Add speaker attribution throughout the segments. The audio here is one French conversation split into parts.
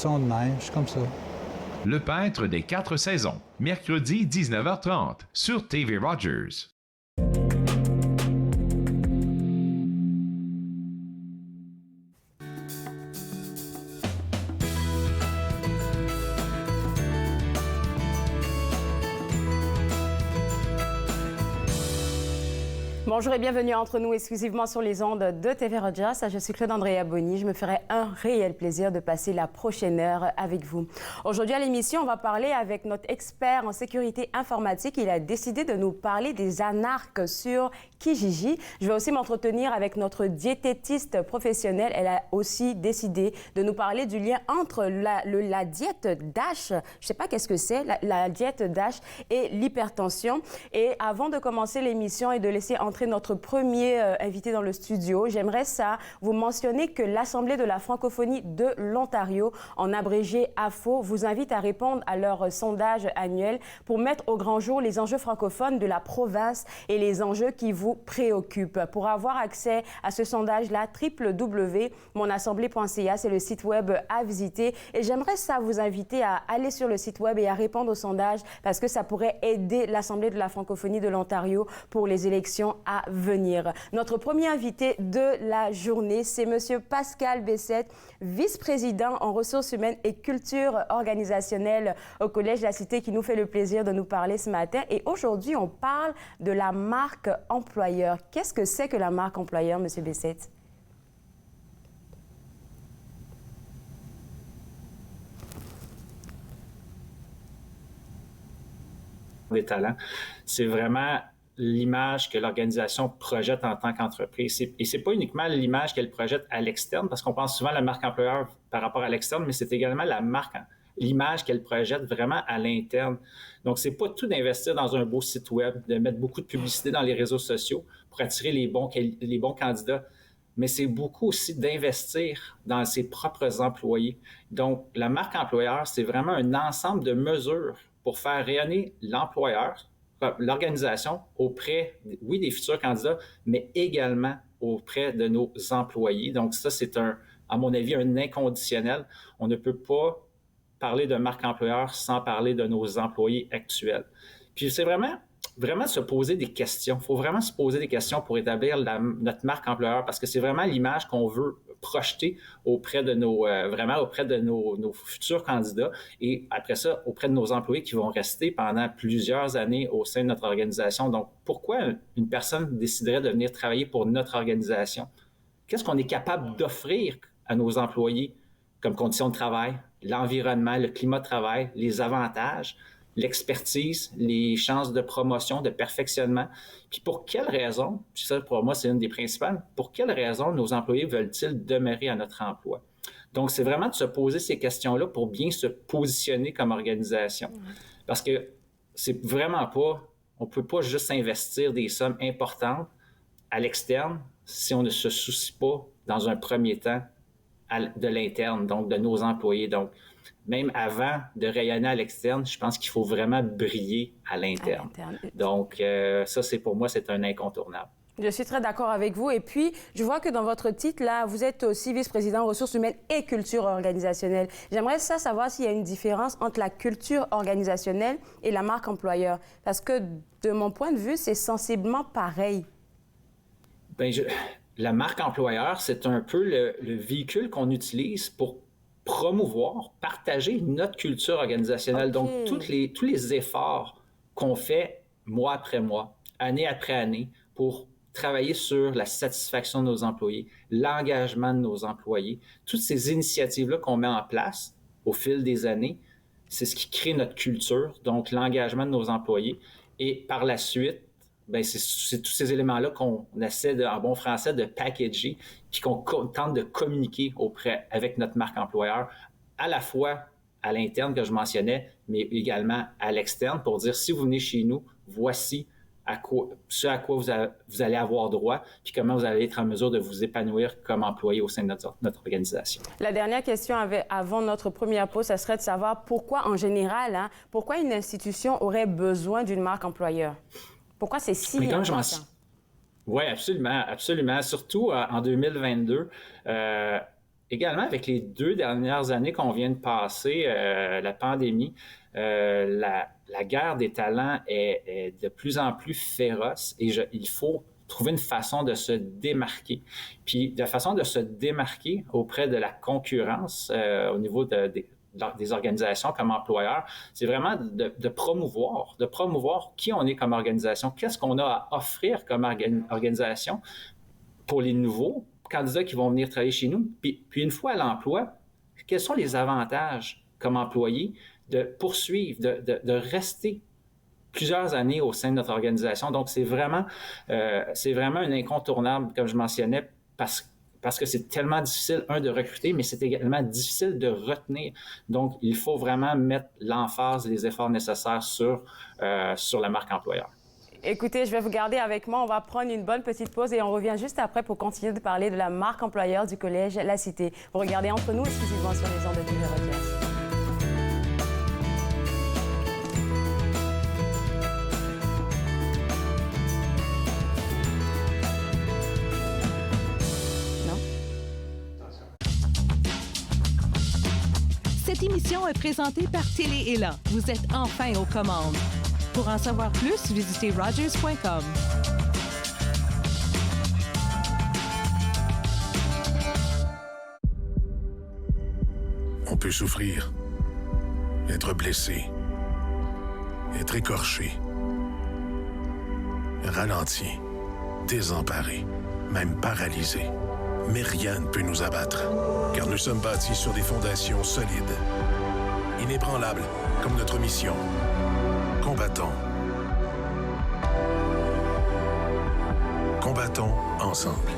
Speaker 1: sont de même, je suis comme ça.
Speaker 2: Le peintre des 4 saisons, mercredi 19h30 sur TV Rogers.
Speaker 3: Bonjour et bienvenue entre nous exclusivement sur les ondes de TV Rogers. Je suis Claude Andrea Bonny. Je me ferai un réel plaisir de passer la prochaine heure avec vous. Aujourd'hui à l'émission, on va parler avec notre expert en sécurité informatique. Il a décidé de nous parler des anarques sur Kijiji. Je vais aussi m'entretenir avec notre diététiste professionnelle. Elle a aussi décidé de nous parler du lien entre la diète DASH, je ne sais pas qu'est-ce que c'est, la diète DASH et l'hypertension. Et avant de commencer l'émission et de laisser entrer notre premier invité dans le studio, j'aimerais vous mentionner que l'Assemblée de la francophonie de l'Ontario, en abrégé AFO, vous invite à répondre à leur sondage annuel pour mettre au grand jour les enjeux francophones de la province et les enjeux qui vous préoccupent. Pour avoir accès à ce sondage-là, www.monassemblée.ca, c'est le site web à visiter. Et j'aimerais vous inviter à aller sur le site web et à répondre au sondage parce que ça pourrait aider l'Assemblée de la francophonie de l'Ontario pour les élections à venir. Notre premier invité de la journée, c'est M. Pascal Bessette, vice-président en ressources humaines et culture organisationnelle au Collège de la Cité, qui nous fait le plaisir de nous parler ce matin. Et aujourd'hui, on parle de la marque employeur. Qu'est-ce que c'est que la marque employeur, M. Bessette?
Speaker 4: Des talents, c'est vraiment l'image que l'organisation projette en tant qu'entreprise. Et c'est pas uniquement l'image qu'elle projette à l'externe, parce qu'on pense souvent à la marque employeur par rapport à l'externe, mais c'est également l'image qu'elle projette vraiment à l'interne. Donc, c'est pas tout d'investir dans un beau site web, de mettre beaucoup de publicité dans les réseaux sociaux pour attirer les bons candidats, mais c'est beaucoup aussi d'investir dans ses propres employés. Donc, la marque employeur, c'est vraiment un ensemble de mesures pour faire rayonner l'organisation auprès, oui, des futurs candidats, mais également auprès de nos employés. Donc ça, c'est à mon avis, un inconditionnel. On ne peut pas parler de marque employeur sans parler de nos employés actuels. Puis c'est vraiment se poser des questions. Il faut vraiment se poser des questions pour établir notre marque employeur parce que c'est vraiment l'image qu'on veut projeter auprès de nos futurs candidats et après ça, auprès de nos employés qui vont rester pendant plusieurs années au sein de notre organisation. Donc, pourquoi une personne déciderait de venir travailler pour notre organisation? Qu'est-ce qu'on est capable d'offrir à nos employés comme conditions de travail, l'environnement, le climat de travail, les avantages, l'expertise, les chances de promotion, de perfectionnement. Puis pour quelles raisons, puis ça pour moi c'est une des principales, pour quelles raisons nos employés veulent-ils demeurer à notre emploi? Donc c'est vraiment de se poser ces questions-là pour bien se positionner comme organisation. Parce que c'est vraiment pas, on peut pas juste investir des sommes importantes à l'externe si on ne se soucie pas dans un premier temps de l'interne, donc de nos employés. Donc, même avant de rayonner à l'externe, je pense qu'il faut vraiment briller à l'interne. Donc, ça, pour moi, c'est un incontournable.
Speaker 3: Je suis très d'accord avec vous. Et puis, je vois que dans votre titre, là, vous êtes aussi vice-président ressources humaines et culture organisationnelle. J'aimerais savoir s'il y a une différence entre la culture organisationnelle et la marque employeur. Parce que, de mon point de vue, c'est sensiblement pareil.
Speaker 4: La marque employeur, c'est un peu le véhicule qu'on utilise pour promouvoir, partager notre culture organisationnelle. Okay. Donc, tous les efforts qu'on fait mois après mois, année après année, pour travailler sur la satisfaction de nos employés, l'engagement de nos employés, toutes ces initiatives-là qu'on met en place au fil des années, c'est ce qui crée notre culture, donc l'engagement de nos employés. Et par la suite, c'est tous ces éléments-là qu'on essaie, en bon français, de packager, puis qu'on tente de communiquer avec notre marque employeur, à la fois à l'interne que je mentionnais, mais également à l'externe pour dire si vous venez chez nous, voici ce à quoi vous allez avoir droit, puis comment vous allez être en mesure de vous épanouir comme employé au sein de notre organisation.
Speaker 3: La dernière question avant notre première pause, ça serait de savoir pourquoi, en général, pourquoi une institution aurait besoin d'une marque employeur? Pourquoi c'est si important?
Speaker 4: Oui, absolument, absolument. Surtout en 2022, également, avec les 2 dernières années qu'on vient de passer, la pandémie, la guerre des talents est de plus en plus féroce et il faut trouver une façon de se démarquer. Puis la façon de se démarquer auprès de la concurrence au niveau des organisations comme employeurs, c'est vraiment de promouvoir qui on est comme organisation, qu'est-ce qu'on a à offrir comme organisation pour les nouveaux candidats qui vont venir travailler chez nous. Puis une fois à l'emploi, quels sont les avantages comme employé de poursuivre, de rester plusieurs années au sein de notre organisation. Donc, c'est vraiment un incontournable, comme je mentionnais, parce que c'est tellement difficile, de recruter, mais c'est également difficile de retenir. Donc, il faut vraiment mettre l'emphase, les efforts nécessaires sur la marque employeur.
Speaker 3: Écoutez, je vais vous garder avec moi. On va prendre une bonne petite pause et on revient juste après pour continuer de parler de la marque employeur du Collège La Cité. Vous regardez Entre nous exclusivement sur les ondes de TV Rogers.
Speaker 1: Cette émission est présentée par Télé-Élan. Vous êtes enfin aux commandes. Pour en savoir plus, visitez Rogers.com.
Speaker 5: On peut souffrir, être blessé, être écorché, ralenti, désemparé, même paralysé. Mais rien ne peut nous abattre, car nous sommes bâtis sur des fondations solides, inébranlables comme notre mission. Combattons. Combattons ensemble.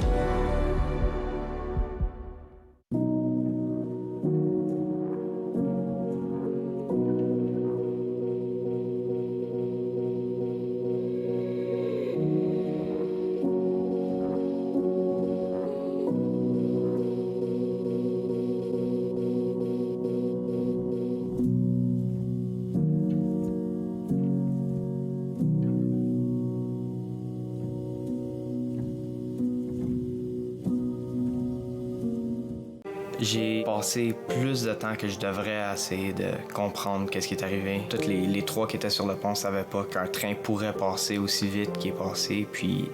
Speaker 6: J'ai passé plus de temps que je devrais à essayer de comprendre qu'est-ce qui est arrivé. Tous les trois qui étaient sur le pont ne savaient pas qu'un train pourrait passer aussi vite qu'il est passé, puis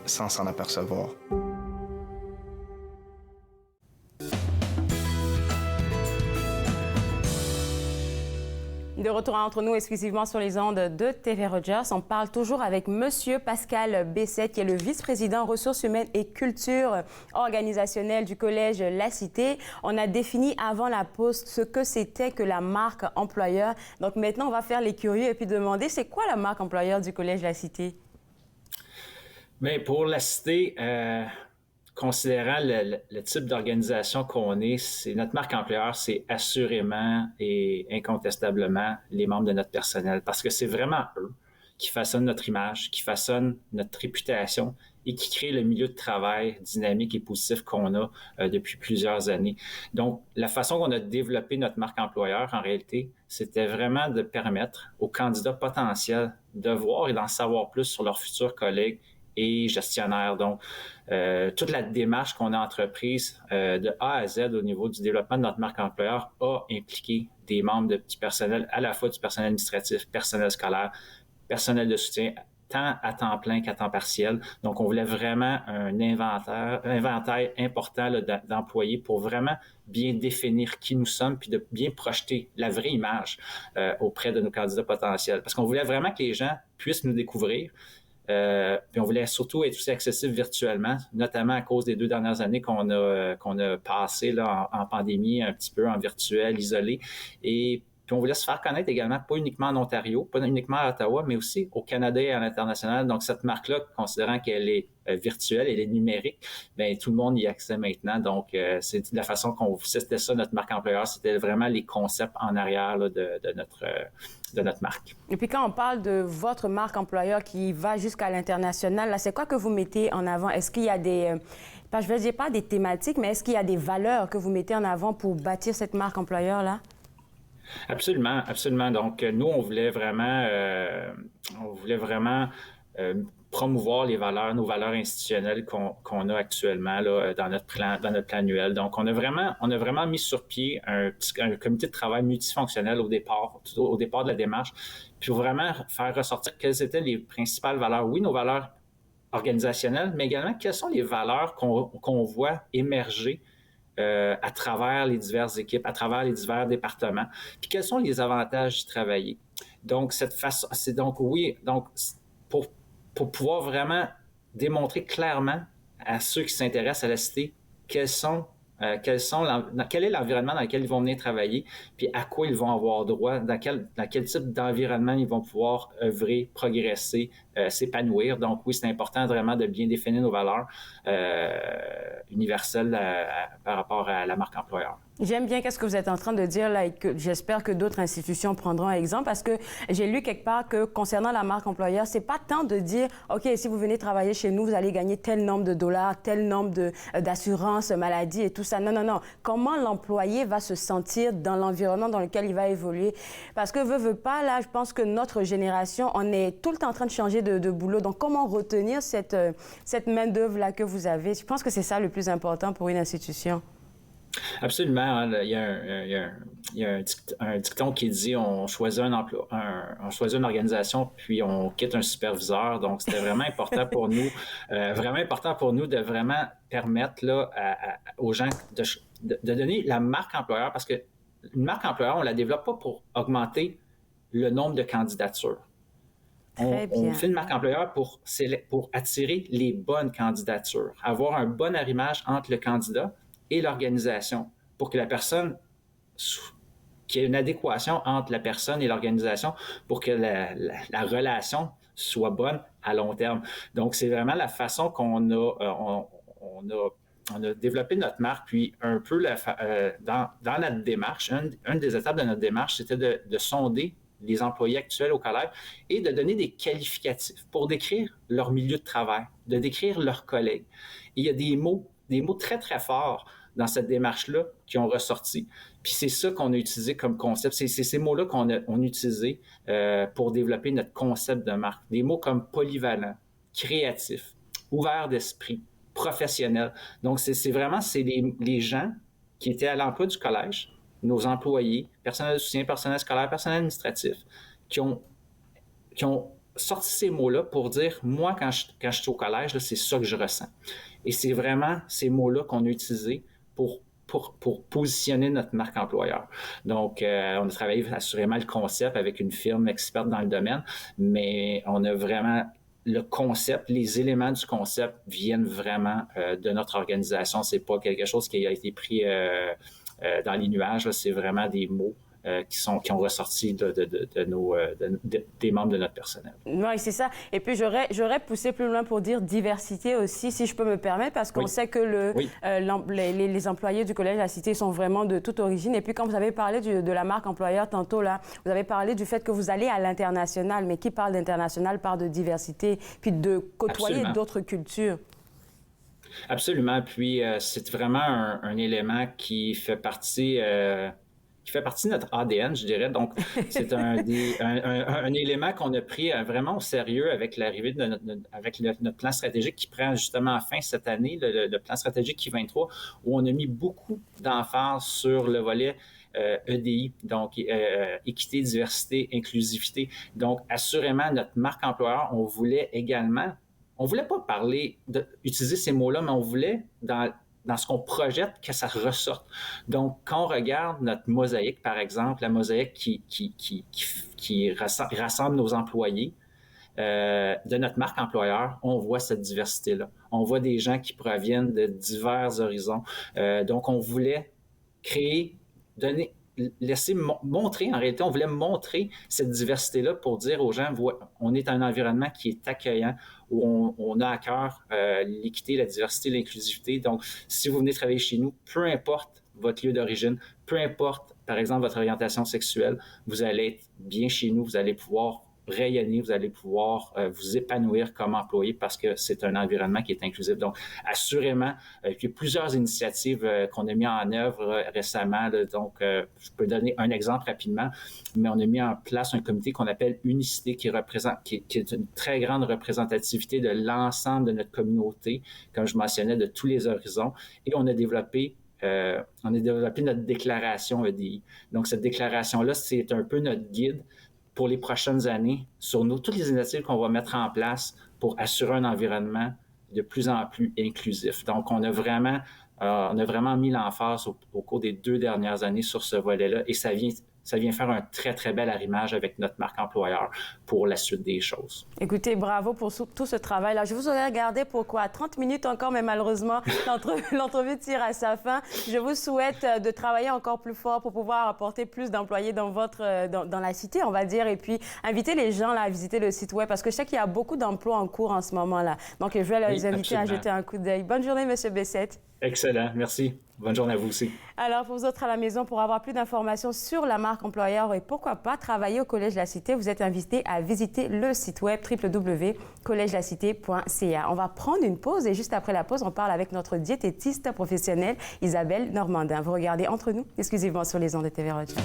Speaker 6: sans s'en apercevoir.
Speaker 3: De retour entre nous exclusivement sur les ondes de TV Rogers, on parle toujours avec Monsieur Pascal Bessette, qui est le vice-président ressources humaines et culture organisationnelle du Collège La Cité. On a défini avant la pause ce que c'était que la marque employeur. Donc maintenant, on va faire les curieux et puis demander, c'est quoi la marque employeur du Collège La Cité?
Speaker 4: Bien, pour La Cité, considérant le type d'organisation qu'on est, notre marque employeur, c'est assurément et incontestablement les membres de notre personnel, parce que c'est vraiment eux qui façonnent notre image, qui façonnent notre réputation et qui créent le milieu de travail dynamique et positif qu'on a depuis plusieurs années. Donc, la façon qu'on a développé notre marque employeur, en réalité, c'était vraiment de permettre aux candidats potentiels de voir et d'en savoir plus sur leurs futurs collègues et gestionnaires. Donc, toute la démarche qu'on a entreprise de A à Z au niveau du développement de notre marque employeur a impliqué des membres du personnel, à la fois du personnel administratif, personnel scolaire, personnel de soutien, tant à temps plein qu'à temps partiel. Donc, on voulait vraiment un inventaire important là, d'employés pour vraiment bien définir qui nous sommes puis de bien projeter la vraie image auprès de nos candidats potentiels. Parce qu'on voulait vraiment que les gens puissent nous découvrir. Puis on voulait surtout être aussi accessible virtuellement, notamment à cause des 2 dernières années qu'on a passées là, en pandémie, un petit peu en virtuel, isolé. Et puis on voulait se faire connaître également, pas uniquement en Ontario, pas uniquement à Ottawa, mais aussi au Canada et à l'international. Donc cette marque-là, considérant qu'elle est virtuelle, elle est numérique, bien tout le monde y a accès maintenant. Donc c'est de la façon c'était ça notre marque employeur, c'était vraiment les concepts en arrière là, de notre marque.
Speaker 3: Et puis quand on parle de votre marque employeur qui va jusqu'à l'international, là, c'est quoi que vous mettez en avant? Est-ce qu'il y a je ne vais dire pas des thématiques, mais est-ce qu'il y a des valeurs que vous mettez en avant pour bâtir cette marque employeur-là?
Speaker 4: Absolument, absolument. Donc, nous, on voulait vraiment promouvoir nos valeurs institutionnelles qu'on a actuellement là, dans notre plan annuel. Donc, on a vraiment mis sur pied un comité de travail multifonctionnel au départ de la démarche, puis vraiment faire ressortir quelles étaient les principales valeurs. Oui, nos valeurs organisationnelles, mais également quelles sont les valeurs qu'on voit émerger à travers les diverses équipes, à travers les divers départements, puis quels sont les avantages d'y travailler. Donc, pour pouvoir vraiment démontrer clairement à ceux qui s'intéressent à la cité quel est l'environnement dans lequel ils vont venir travailler, puis à quoi ils vont avoir droit, dans quel type d'environnement ils vont pouvoir œuvrer, progresser, s'épanouir. Donc oui, c'est important vraiment de bien définir nos valeurs universelles par rapport à la marque employeur.
Speaker 3: J'aime bien ce que vous êtes en train de dire là et que j'espère que d'autres institutions prendront exemple parce que j'ai lu quelque part que concernant la marque employeur, c'est pas tant de dire OK, si vous venez travailler chez nous, vous allez gagner tel nombre de dollars, tel nombre d'assurance maladie et tout ça. Non, non, non. Comment l'employé va se sentir dans l'environnement dans lequel il va évoluer? Parce que veut pas, là, je pense que notre génération, on est tout le temps en train de changer de boulot. Donc, comment retenir cette main-d'œuvre-là que vous avez? Je pense que c'est ça le plus important pour une institution.
Speaker 4: Absolument. Il y a un dicton qui dit on choisit on choisit une organisation puis on quitte un superviseur. Donc, c'était vraiment important pour nous, de vraiment permettre là, aux gens de donner la marque employeur parce que une marque employeur, on ne la développe pas pour augmenter le nombre de candidatures. On fait une marque employeur pour attirer les bonnes candidatures, avoir un bon arrimage entre le candidat et l'organisation pour que la personne, qu'il y ait une adéquation entre la personne et l'organisation pour que la relation soit bonne à long terme. Donc, c'est vraiment la façon qu'on a développé notre marque, puis un peu dans notre démarche, une des étapes de notre démarche, c'était de sonder les employés actuels au collège et de donner des qualificatifs pour décrire leur milieu de travail, de décrire leurs collègues. Et il y a des mots très, très forts dans cette démarche-là qui ont ressorti. Puis c'est ça qu'on a utilisé comme concept. C'est ces mots-là qu'on a utilisés pour développer notre concept de marque. Des mots comme polyvalent, créatif, ouvert d'esprit, professionnel. Donc, c'est les gens qui étaient à l'emploi du collège, nos employés, personnel de soutien, personnel scolaire, personnel administratif, qui ont sorti ces mots-là pour dire, moi, quand je suis au collège, là, c'est ça que je ressens. Et c'est vraiment ces mots-là qu'on a utilisés pour positionner notre marque employeur. Donc, on a travaillé assurément le concept avec une firme experte dans le domaine, mais on a vraiment le concept, les éléments du concept viennent vraiment de notre organisation. C'est pas quelque chose qui a été pris dans les nuages, là, c'est vraiment des mots qui ont ressorti des membres de notre personnel.
Speaker 3: Oui, c'est ça. Et puis, j'aurais poussé plus loin pour dire diversité aussi, si je peux me permettre, parce qu'on sait que les employés du Collège de la Cité sont vraiment de toute origine. Et puis, quand vous avez parlé de la marque employeur tantôt, là, vous avez parlé du fait que vous allez à l'international. Mais qui parle d'international parle de diversité, puis de côtoyer d'autres cultures.
Speaker 4: Absolument. Puis, c'est vraiment un élément qui fait partie de notre ADN, je dirais. Donc, c'est un élément qu'on a pris vraiment au sérieux avec l'arrivée de notre plan stratégique qui prend justement fin cette année, le plan stratégique I-23, où on a mis beaucoup d'emphase sur le volet EDI, donc équité, diversité, inclusivité. Donc, assurément, notre marque employeur, on voulait pas utiliser ces mots-là, mais on voulait, dans ce qu'on projette, que ça ressorte. Donc, quand on regarde notre mosaïque, par exemple, la mosaïque qui rassemble nos employés de notre marque employeur, on voit cette diversité-là. On voit des gens qui proviennent de divers horizons. Donc, on voulait montrer, en réalité, on voulait montrer cette diversité-là pour dire aux gens, on est un environnement qui est accueillant, où on a à cœur l'équité, la diversité, l'inclusivité. Donc, si vous venez travailler chez nous, peu importe votre lieu d'origine, peu importe, par exemple, votre orientation sexuelle, vous allez être bien chez nous, vous allez pouvoir rayonner, vous allez pouvoir vous épanouir comme employé parce que c'est un environnement qui est inclusif. Donc, assurément, il y a plusieurs initiatives qu'on a mis en œuvre récemment. Là, donc, je peux donner un exemple rapidement, mais on a mis en place un comité qu'on appelle Unicité qui est une très grande représentativité de l'ensemble de notre communauté, comme je mentionnais, de tous les horizons. Et on a développé notre déclaration EDI. Donc, cette déclaration-là, c'est un peu notre guide pour les prochaines années sur toutes les initiatives qu'on va mettre en place pour assurer un environnement de plus en plus inclusif. Donc, on a vraiment mis l'emphase au cours des 2 dernières années sur ce volet-là et ça vient faire un très, très bel arrimage avec notre marque employeur pour la suite des choses.
Speaker 3: Écoutez, bravo pour tout ce travail-là. Je vous aurais regardé pour quoi? 30 minutes encore, mais malheureusement, l'entrevue tire à sa fin. Je vous souhaite de travailler encore plus fort pour pouvoir apporter plus d'employés dans la cité, on va dire, et puis inviter les gens là, à visiter le site web, parce que je sais qu'il y a beaucoup d'emplois en cours en ce moment-là. Donc, je vais les inviter à jeter un coup d'œil. Bonne journée, M. Bessette.
Speaker 4: Excellent, merci. Bonne journée à vous aussi.
Speaker 3: Alors, pour vous autres à la maison, pour avoir plus d'informations sur la marque employeur et pourquoi pas travailler au Collège de la Cité, vous êtes invité à visiter le site web www.collegelacité.ca. On va prendre une pause et juste après la pause, on parle avec notre diététiste professionnelle Isabelle Normandin. Vous regardez Entre nous, exclusivement sur les ondes de TV Rogers.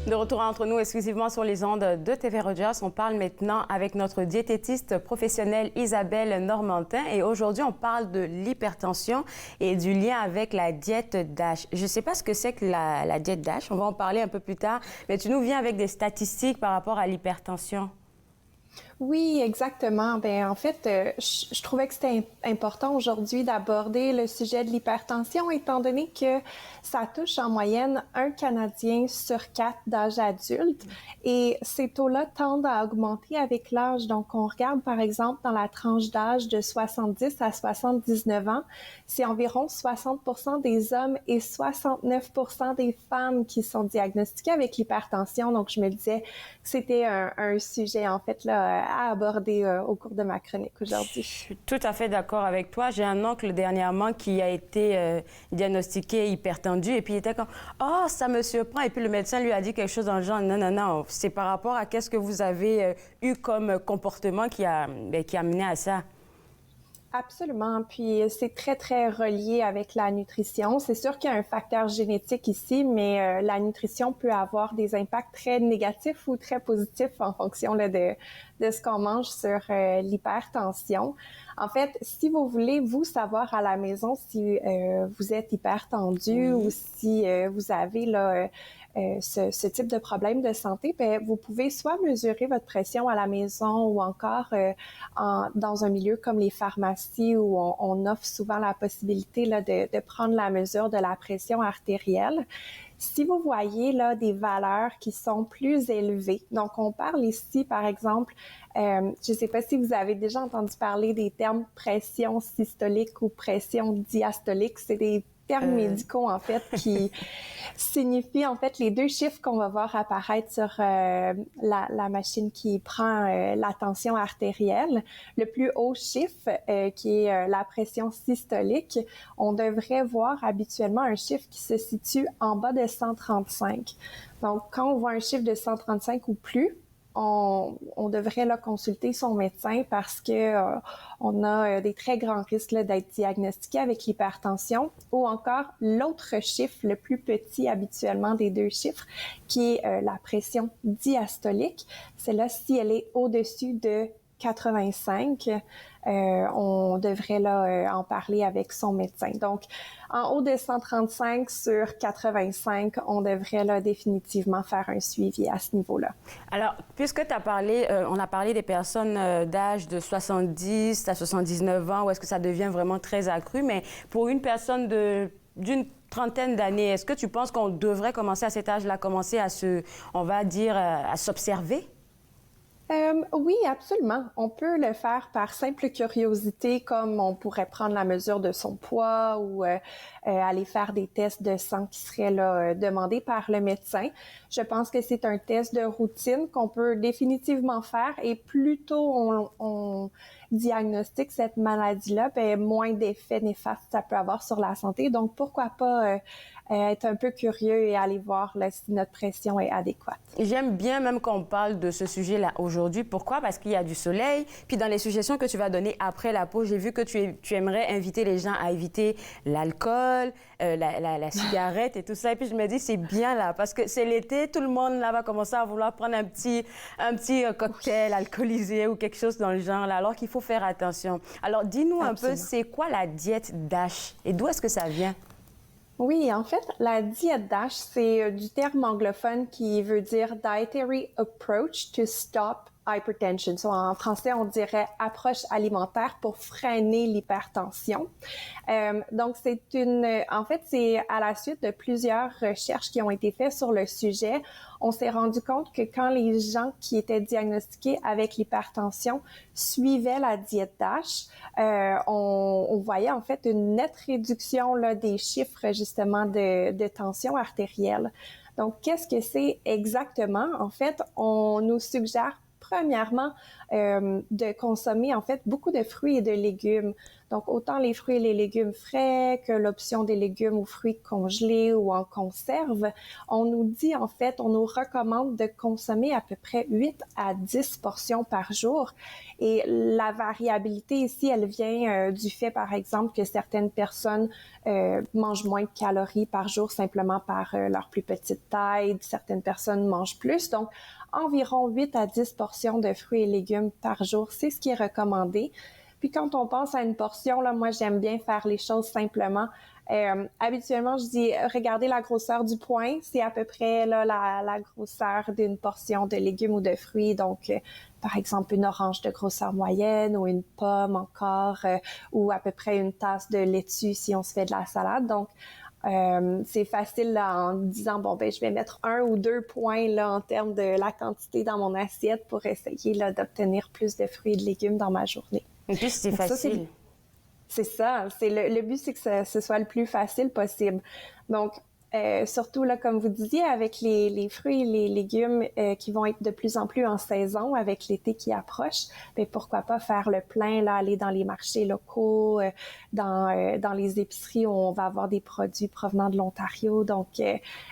Speaker 3: De retour entre nous exclusivement sur les ondes de TV Rogers. On parle maintenant avec notre diététiste professionnelle Isabelle Normandin. Et aujourd'hui, on parle de l'hypertension et du lien avec la diète DASH. Je ne sais pas ce que c'est que la diète DASH. On va en parler un peu plus tard. Mais tu nous viens avec des statistiques par rapport à l'hypertension.
Speaker 7: Oui, exactement. Bien, en fait, je trouvais que c'était important aujourd'hui d'aborder le sujet de l'hypertension, étant donné que ça touche en moyenne 1 Canadien sur 4 d'âge adulte. Et ces taux-là tendent à augmenter avec l'âge. Donc, on regarde, par exemple, dans la tranche d'âge de 70 à 79 ans, c'est environ 60% des hommes et 69% des femmes qui sont diagnostiqués avec l'hypertension. Donc, je me disais que c'était un sujet, en fait, là, à aborder au cours de ma chronique aujourd'hui.
Speaker 3: Je suis tout à fait d'accord avec toi. J'ai un oncle dernièrement qui a été diagnostiqué hypertendu et puis il était comme « Oh, ça me surprend » et puis le médecin lui a dit quelque chose dans le genre « Non, non, non, c'est par rapport à qu'est-ce que vous avez eu comme comportement qui a mené à ça. »
Speaker 7: Absolument. Puis c'est très, très relié avec la nutrition. C'est sûr qu'il y a un facteur génétique ici, mais la nutrition peut avoir des impacts très négatifs ou très positifs en fonction là, de ce qu'on mange sur l'hypertension. En fait, si vous voulez, vous, savoir à la maison si vous êtes hypertendu ou si vous avez là, ce type de problème de santé, bien, vous pouvez soit mesurer votre pression à la maison ou encore dans un milieu comme les pharmacies où on offre souvent la possibilité là, de prendre la mesure de la pression artérielle. si vous voyez là des valeurs qui sont plus élevées, donc on parle ici par exemple, je ne sais pas si vous avez déjà entendu parler des termes pression systolique ou pression diastolique, c'est des termes médicaux en fait qui signifient en fait les deux chiffres qu'on va voir apparaître sur la machine qui prend la tension artérielle. Le plus haut chiffre qui est la pression systolique, on devrait voir habituellement un chiffre qui se situe en bas de 135. Donc quand on voit un chiffre de 135 ou plus, on devrait là consulter son médecin parce que on a des très grands risques là, d'être diagnostiqué avec l'hypertension, ou encore l'autre chiffre, le plus petit habituellement des deux chiffres, qui est la pression diastolique. C'est là si elle est au-dessus de 85, on devrait là en parler avec son médecin. Donc, en haut de 135 sur 85, on devrait là définitivement faire un suivi à ce niveau-là.
Speaker 3: Alors, puisque tu as parlé, on a parlé des personnes d'âge de 70 à 79 ans, où est-ce que ça devient vraiment très accru, mais pour une personne d'une trentaine d'années, est-ce que tu penses qu'on devrait commencer à cet âge-là, commencer à on va dire, à s'observer?
Speaker 7: Oui, absolument. On peut le faire par simple curiosité, comme on pourrait prendre la mesure de son poids ou aller faire des tests de sang qui seraient là, demandés par le médecin. Je pense que c'est un test de routine qu'on peut définitivement faire, et plus tôt on diagnostique cette maladie-là, bien, moins d'effets néfastes ça peut avoir sur la santé. Donc, pourquoi pas être un peu curieux et aller voir là, si notre pression est adéquate.
Speaker 3: J'aime bien même qu'on parle de ce sujet-là aujourd'hui. Pourquoi? Parce qu'il y a du soleil. Puis dans les suggestions que tu vas donner après la pause, j'ai vu que tu aimerais inviter les gens à éviter l'alcool, la cigarette et tout ça. Et puis je me dis, c'est bien là, parce que c'est l'été, tout le monde là va commencer à vouloir prendre un petit cocktail alcoolisé ou quelque chose dans le genre, là, alors qu'il faut faire attention. Alors, dis-nous un peu, c'est quoi la diète DASH et d'où est-ce que ça vient?
Speaker 7: Oui, en fait, la diète DASH, c'est du terme anglophone qui veut dire Dietary Approach to Stop Hypertension. So, en français, on dirait approche alimentaire pour freiner l'hypertension. Donc, en fait, c'est à la suite de plusieurs recherches qui ont été faites sur le sujet. On s'est rendu compte que quand les gens qui étaient diagnostiqués avec l'hypertension suivaient la diète DASH, on voyait en fait une nette réduction là, des chiffres justement de tension artérielle. Donc, qu'est-ce que c'est exactement? En fait, on nous suggère premièrement de consommer en fait beaucoup de fruits et de légumes. Donc, autant les fruits et les légumes frais que l'option des légumes ou fruits congelés ou en conserve. On nous dit, en fait, on nous recommande de consommer à peu près 8 à 10 portions par jour. Et la variabilité ici, elle vient du fait, par exemple, que certaines personnes mangent moins de calories par jour simplement par leur plus petite taille. Certaines personnes mangent plus. Donc, environ 8 à 10 portions de fruits et légumes par jour, c'est ce qui est recommandé. Puis quand on pense à une portion, là, moi, j'aime bien faire les choses simplement. Habituellement, je dis, regardez la grosseur du poing, c'est à peu près là, la grosseur d'une portion de légumes ou de fruits. Donc, par exemple, une orange de grosseur moyenne ou une pomme encore, ou à peu près une tasse de laitue si on se fait de la salade. Donc, c'est facile là, en disant, bon, ben je vais mettre 1 ou 2 points là, en termes de la quantité dans mon assiette pour essayer là, d'obtenir plus de fruits et de légumes dans ma journée.
Speaker 3: Et puis, c'est facile.
Speaker 7: C'est ça. Le but, c'est que ce soit le plus facile possible. Donc, surtout, là, comme vous disiez, avec les fruits et les légumes qui vont être de plus en plus en saison avec l'été qui approche, bien, pourquoi pas faire le plein, là, aller dans les marchés locaux, dans les épiceries où on va avoir des produits provenant de l'Ontario. Donc,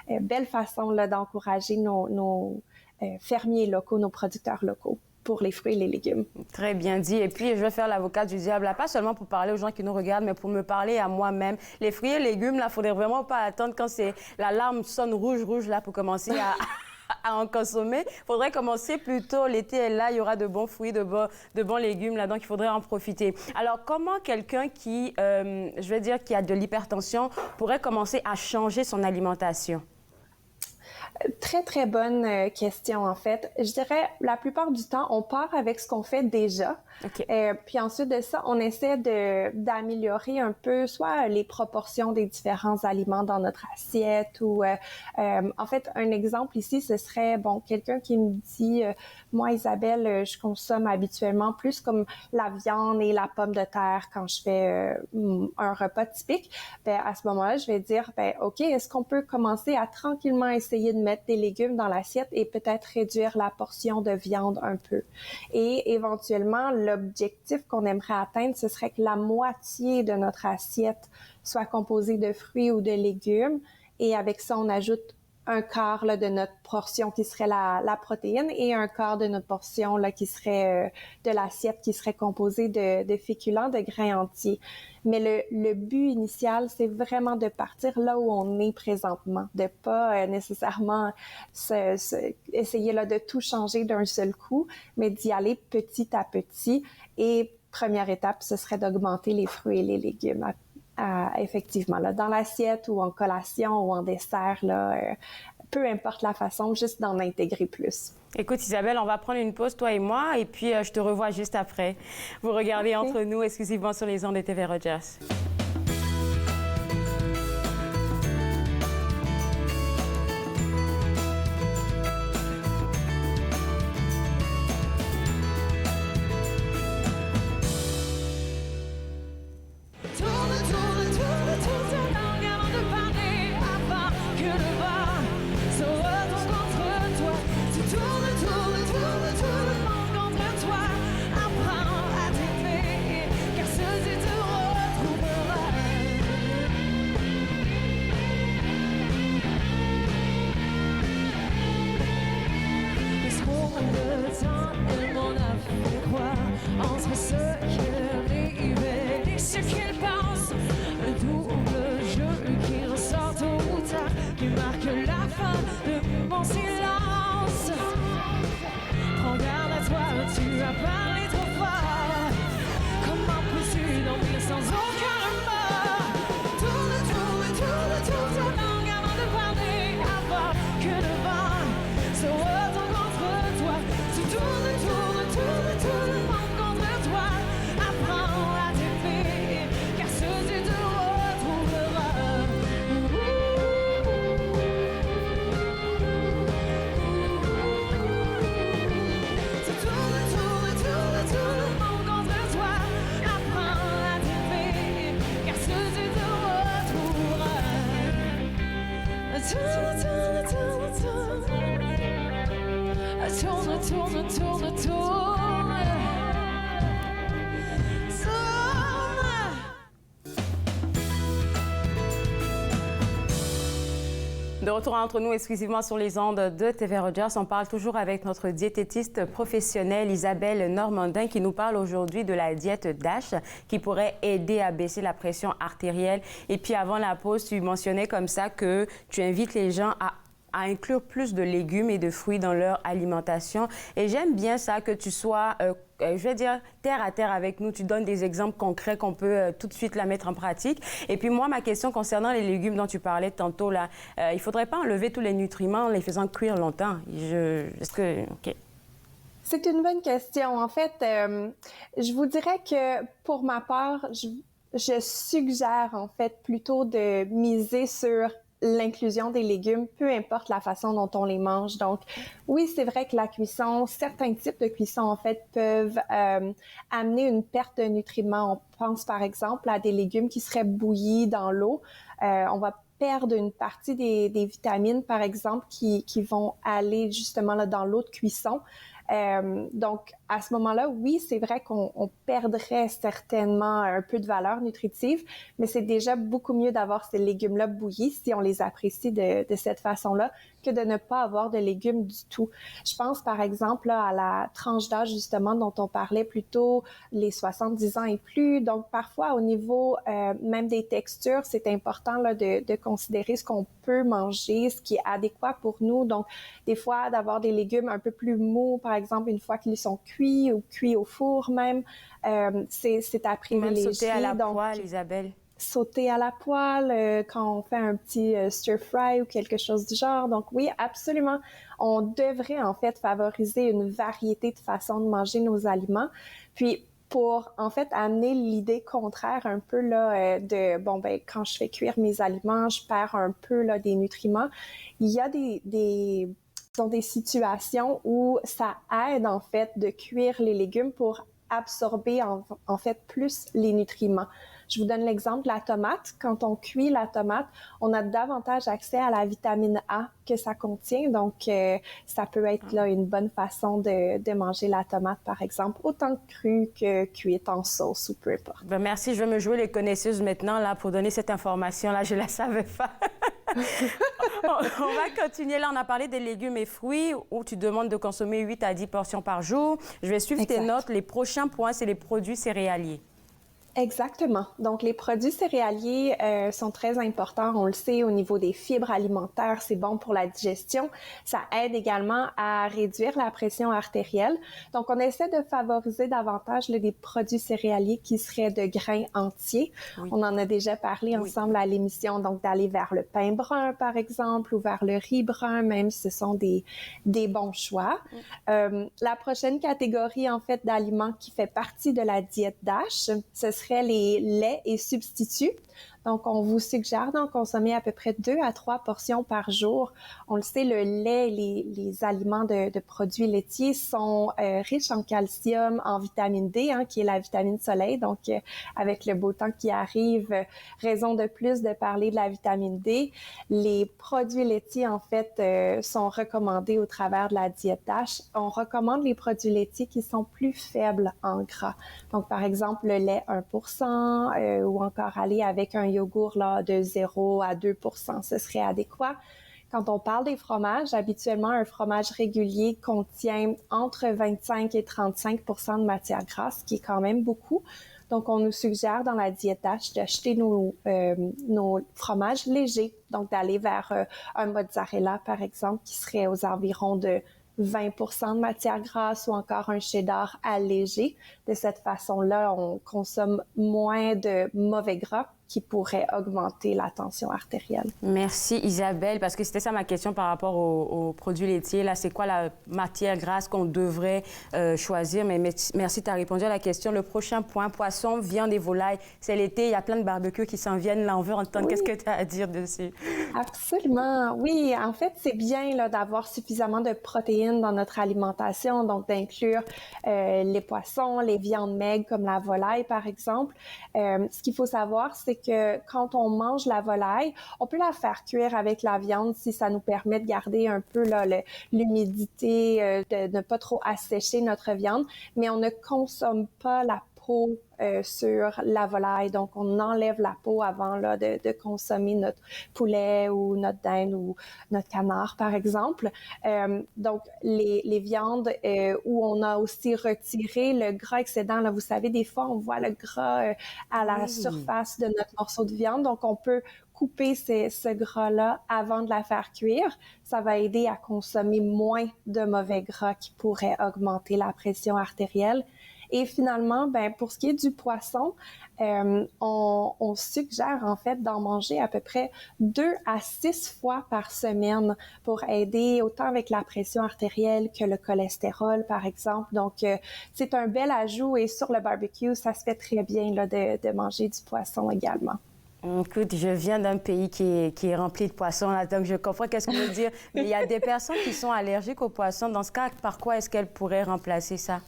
Speaker 7: belle façon là, d'encourager nos fermiers locaux, nos producteurs locaux pour les fruits et les légumes. Très
Speaker 3: bien dit. Et puis, je vais faire l'avocat du diable, là, pas seulement pour parler aux gens qui nous regardent, mais pour me parler à moi-même. Les fruits et légumes, là, il ne faudrait vraiment pas attendre quand l'alarme sonne rouge, là, pour commencer à en consommer. Il faudrait commencer plus tôt. L'été est là, il y aura de bons fruits, de bons légumes, là, donc il faudrait en profiter. Alors, comment quelqu'un qui a de l'hypertension pourrait commencer à changer son alimentation?
Speaker 7: Très, très bonne question, en fait. Je dirais, la plupart du temps, on part avec ce qu'on fait déjà.
Speaker 3: Okay.
Speaker 7: Puis ensuite de ça, on essaie d'améliorer un peu soit les proportions des différents aliments dans notre assiette ou, en fait, un exemple ici, ce serait, bon, quelqu'un qui me dit, moi, Isabelle, je consomme habituellement plus comme la viande et la pomme de terre quand je fais un repas typique. Ben, à ce moment-là, je vais dire, ben, OK, est-ce qu'on peut commencer à tranquillement essayer de mettre des légumes dans l'assiette et peut-être réduire la portion de viande un peu. Et éventuellement, l'objectif qu'on aimerait atteindre, ce serait que la moitié de notre assiette soit composée de fruits ou de légumes. Et avec ça, on ajoute un quart là, de notre portion qui serait la protéine et un quart de notre portion là, qui serait de l'assiette qui serait composée de féculents, de grains entiers. Mais le but initial, c'est vraiment de partir là où on est présentement, de pas nécessairement essayer là, de tout changer d'un seul coup, mais d'y aller petit à petit. Et première étape, ce serait d'augmenter les fruits et les légumes effectivement, là, dans l'assiette ou en collation ou en dessert, là, peu importe la façon, juste d'en intégrer plus.
Speaker 3: Écoute, Isabelle, on va prendre une pause, toi et moi, et puis je te revois juste après. Vous regardez Entre nous exclusivement sur les ondes de TV Rogers. De retour entre nous exclusivement sur les ondes de TV Rogers, on parle toujours avec notre diététiste professionnelle Isabelle Normandin qui nous parle aujourd'hui de la diète DASH qui pourrait aider à baisser la pression artérielle. Et puis avant la pause, tu mentionnais comme ça que tu invites les gens à inclure plus de légumes et de fruits dans leur alimentation. Et j'aime bien ça, que tu sois, je vais dire, terre à terre avec nous. Tu donnes des exemples concrets qu'on peut tout de suite la mettre en pratique. Et puis moi, ma question concernant les légumes dont tu parlais tantôt, là, il ne faudrait pas enlever tous les nutriments en les faisant cuire longtemps. Est-ce que... OK.
Speaker 7: C'est une bonne question. En fait, je vous dirais que pour ma part, je suggère en fait plutôt de miser sur l'inclusion des légumes, peu importe la façon dont on les mange. Donc, oui, c'est vrai que la cuisson, certains types de cuisson, en fait, peuvent amener une perte de nutriments. On pense, par exemple, à des légumes qui seraient bouillis dans l'eau. On va perdre une partie des vitamines, par exemple, qui vont aller justement là, dans l'eau de cuisson. Donc, à ce moment-là, oui, c'est vrai qu'on perdrait certainement un peu de valeur nutritive, mais c'est déjà beaucoup mieux d'avoir ces légumes-là bouillis si on les apprécie de cette façon-là que de ne pas avoir de légumes du tout. Je pense par exemple là, à la tranche d'âge justement dont on parlait plus tôt, les 70 ans et plus. Donc, parfois au niveau même des textures, c'est important là, de considérer ce qu'on peut manger, ce qui est adéquat pour nous. Donc, des fois, d'avoir des légumes un peu plus mous, par exemple, une fois qu'ils sont cuits ou cuits au four même, c'est à privilégier.
Speaker 3: Même sauter à la poêle, Isabelle.
Speaker 7: sauter à la poêle quand on fait un petit stir-fry ou quelque chose du genre. Donc oui, absolument, on devrait en fait favoriser une variété de façons de manger nos aliments. Puis pour en fait amener l'idée contraire un peu là de bon ben quand je fais cuire mes aliments, je perds un peu là des nutriments. Il y a des situations où ça aide en fait de cuire les légumes pour absorber en fait plus les nutriments. Je vous donne l'exemple de la tomate. Quand on cuit la tomate, on a davantage accès à la vitamine A que ça contient. Donc, ça peut être là une bonne façon de manger la tomate, par exemple, autant crue que cuite en sauce ou peu importe.
Speaker 3: Ben merci, je vais me jouer les connaisseuses maintenant là, pour donner cette information-là. Je ne la savais pas. On va continuer. Là, on a parlé des légumes et fruits où tu demandes de consommer 8 à 10 portions par jour. Je vais suivre tes notes. Les prochains points, c'est les produits céréaliers.
Speaker 7: Exactement. Donc, les produits céréaliers sont très importants. On le sait, au niveau des fibres alimentaires, c'est bon pour la digestion. Ça aide également à réduire la pression artérielle. Donc, on essaie de favoriser davantage des produits céréaliers qui seraient de grains entiers. Oui. On en a déjà parlé ensemble à l'émission. Donc, d'aller vers le pain brun, par exemple, ou vers le riz brun, même si ce sont des bons choix. La prochaine catégorie, en fait, d'aliments qui fait partie de la diète DASH, ce serait les laits et substituts. Donc, on vous suggère d'en consommer à peu près 2 à 3 portions par jour. On le sait, le lait et les aliments de produits laitiers sont riches en calcium, en vitamine D, qui est la vitamine soleil. Donc, avec le beau temps qui arrive, raison de plus de parler de la vitamine D. Les produits laitiers, en fait, sont recommandés au travers de la diète DASH. On recommande les produits laitiers qui sont plus faibles en gras. Donc, par exemple, le lait 1%, ou encore aller avec un yogourt là, de 0 à 2%, ce serait adéquat. Quand on parle des fromages, habituellement, un fromage régulier contient entre 25 et 35% de matière grasse, ce qui est quand même beaucoup. Donc, on nous suggère dans la diète DASH d'acheter nos fromages légers, donc d'aller vers un mozzarella, par exemple, qui serait aux environs de 20% de matière grasse ou encore un cheddar allégé. De cette façon-là, on consomme moins de mauvais gras qui pourrait augmenter la tension artérielle.
Speaker 3: Merci Isabelle, parce que c'était ça ma question par rapport aux produits laitiers. Là, c'est quoi la matière grasse qu'on devrait choisir? Mais merci, tu as répondu à la question. Le prochain point, poisson, viande et volaille. C'est l'été, il y a plein de barbecues qui s'en viennent. Là, on veut entendre. Qu'est-ce que tu as à dire dessus?
Speaker 7: Absolument. Oui, en fait, c'est bien là, d'avoir suffisamment de protéines dans notre alimentation, donc d'inclure les poissons, les viandes maigres comme la volaille, par exemple. Ce qu'il faut savoir, c'est que quand on mange la volaille, on peut la faire cuire avec la viande si ça nous permet de garder un peu là, l'humidité, de ne pas trop assécher notre viande, mais on ne consomme pas la peau sur la volaille. Donc, on enlève la peau avant là, de consommer notre poulet ou notre dinde ou notre canard, par exemple. Donc, les viandes où on a aussi retiré le gras excédent, là, vous savez, des fois, on voit le gras à la surface de notre morceau de viande. Donc, on peut couper ce gras-là avant de la faire cuire. Ça va aider à consommer moins de mauvais gras qui pourraient augmenter la pression artérielle. Et finalement, ben, pour ce qui est du poisson, on suggère en fait d'en manger à peu près 2 à 6 fois par semaine pour aider autant avec la pression artérielle que le cholestérol, par exemple. Donc, c'est un bel ajout et sur le barbecue, ça se fait très bien là, de manger du poisson également.
Speaker 3: Écoute, je viens d'un pays qui est rempli de poissons, là, donc je comprends qu'est-ce que veut dire. Mais il y a des personnes qui sont allergiques aux poissons. Dans ce cas, par quoi est-ce qu'elles pourraient remplacer ça?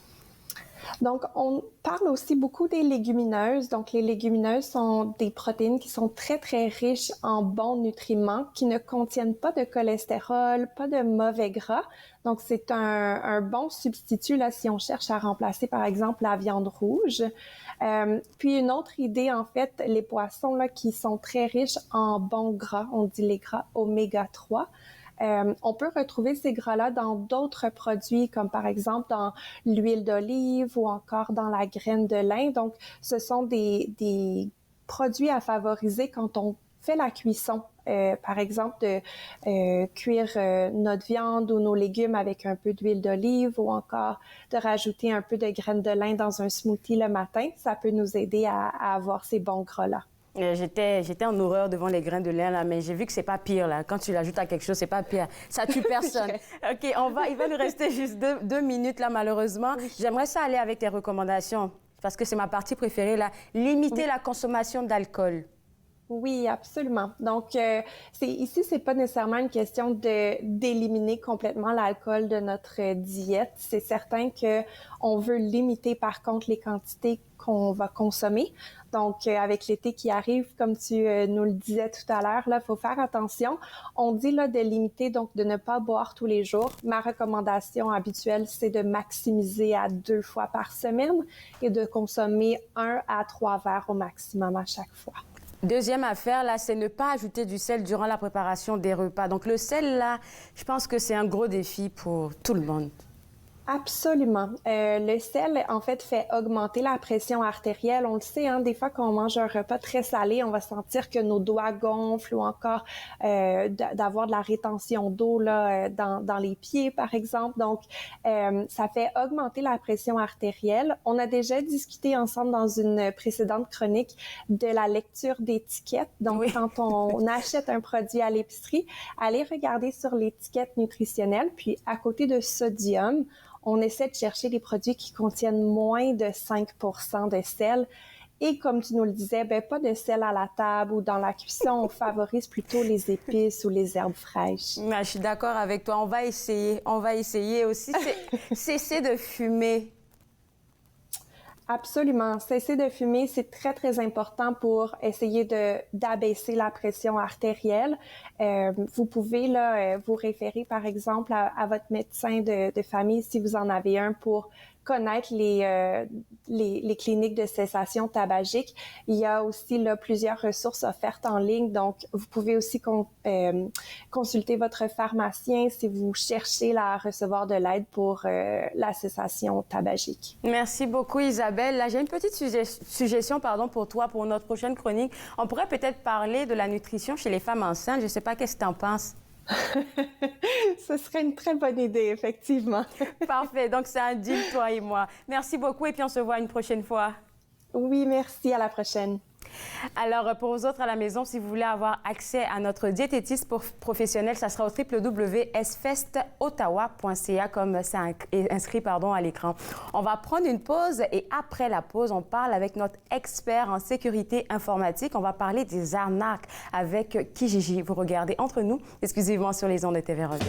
Speaker 7: Donc, on parle aussi beaucoup des légumineuses. Donc, les légumineuses sont des protéines qui sont très, très riches en bons nutriments, qui ne contiennent pas de cholestérol, pas de mauvais gras. Donc, c'est un bon substitut là, si on cherche à remplacer, par exemple, la viande rouge. Puis, une autre idée, en fait, les poissons là, qui sont très riches en bons gras, on dit les gras oméga 3. On peut retrouver ces gras-là dans d'autres produits, comme par exemple dans l'huile d'olive ou encore dans la graine de lin. Donc, ce sont des produits à favoriser quand on fait la cuisson. Par exemple, de cuire notre viande ou nos légumes avec un peu d'huile d'olive ou encore de rajouter un peu de graines de lin dans un smoothie le matin. Ça peut nous aider à avoir ces bons gras-là.
Speaker 3: J'étais en horreur devant les grains de lin, là, mais j'ai vu que c'est pas pire, là. Quand tu l'ajoutes à quelque chose, c'est pas pire. Ça tue personne. OK, il va nous rester juste deux minutes, là, malheureusement. Oui. J'aimerais ça aller avec tes recommandations, parce que c'est ma partie préférée, là. Limiter la consommation d'alcool.
Speaker 7: Oui, absolument. Donc, ici, c'est pas nécessairement une question d'éliminer complètement l'alcool de notre diète. C'est certain qu'on veut limiter, par contre, les quantités qu'on va consommer. Donc, avec l'été qui arrive, comme tu nous le disais tout à l'heure, là, il faut faire attention. On dit là de limiter, donc de ne pas boire tous les jours. Ma recommandation habituelle, c'est de maximiser à 2 fois par semaine et de consommer 1 à 3 verres au maximum à chaque fois.
Speaker 3: Deuxième affaire, là, c'est ne pas ajouter du sel durant la préparation des repas. Donc, le sel, là, je pense que c'est un gros défi pour tout le monde.
Speaker 7: Absolument. Le sel, en fait, fait augmenter la pression artérielle. On le sait, hein, des fois, quand on mange un repas très salé, on va sentir que nos doigts gonflent ou encore d'avoir de la rétention d'eau là dans les pieds, par exemple. Donc, ça fait augmenter la pression artérielle. On a déjà discuté ensemble dans une précédente chronique de la lecture d'étiquette. Donc, oui. Quand on achète un produit à l'épicerie, allez regarder sur l'étiquette nutritionnelle, puis à côté de sodium, on essaie de chercher des produits qui contiennent moins de 5% de sel. Et comme tu nous le disais, pas de sel à la table ou dans la cuisson. On favorise plutôt les épices ou les herbes fraîches.
Speaker 3: Je suis d'accord avec toi. On va essayer aussi. Cesser de fumer.
Speaker 7: Absolument. Cesser de fumer, c'est très, très important pour essayer d'abaisser la pression artérielle. Vous pouvez là vous référer, par exemple, à votre médecin de famille si vous en avez un pour connaître les cliniques de cessation tabagique. Il y a aussi là plusieurs ressources offertes en ligne, donc vous pouvez aussi consulter votre pharmacien si vous cherchez à recevoir de l'aide pour la cessation tabagique.
Speaker 3: Merci beaucoup Isabelle. Là, j'ai une petite suggestion pour toi pour notre prochaine chronique. On pourrait peut-être parler de la nutrition chez les femmes enceintes. Je ne sais pas qu'est-ce que tu en penses.
Speaker 7: Ce serait une très bonne idée, effectivement.
Speaker 3: Parfait. Donc, c'est un deal, toi et moi. Merci beaucoup et puis on se voit une prochaine fois.
Speaker 7: Oui, merci. À la prochaine.
Speaker 3: Alors, pour vous autres à la maison, si vous voulez avoir accès à notre diététiste professionnel, ça sera au www.sfestottawa.ca comme c'est inscrit à l'écran. On va prendre une pause et après la pause, on parle avec notre expert en sécurité informatique. On va parler des arnaques avec Kijiji. Vous regardez Entre nous, exclusivement sur les ondes de TV Rogers.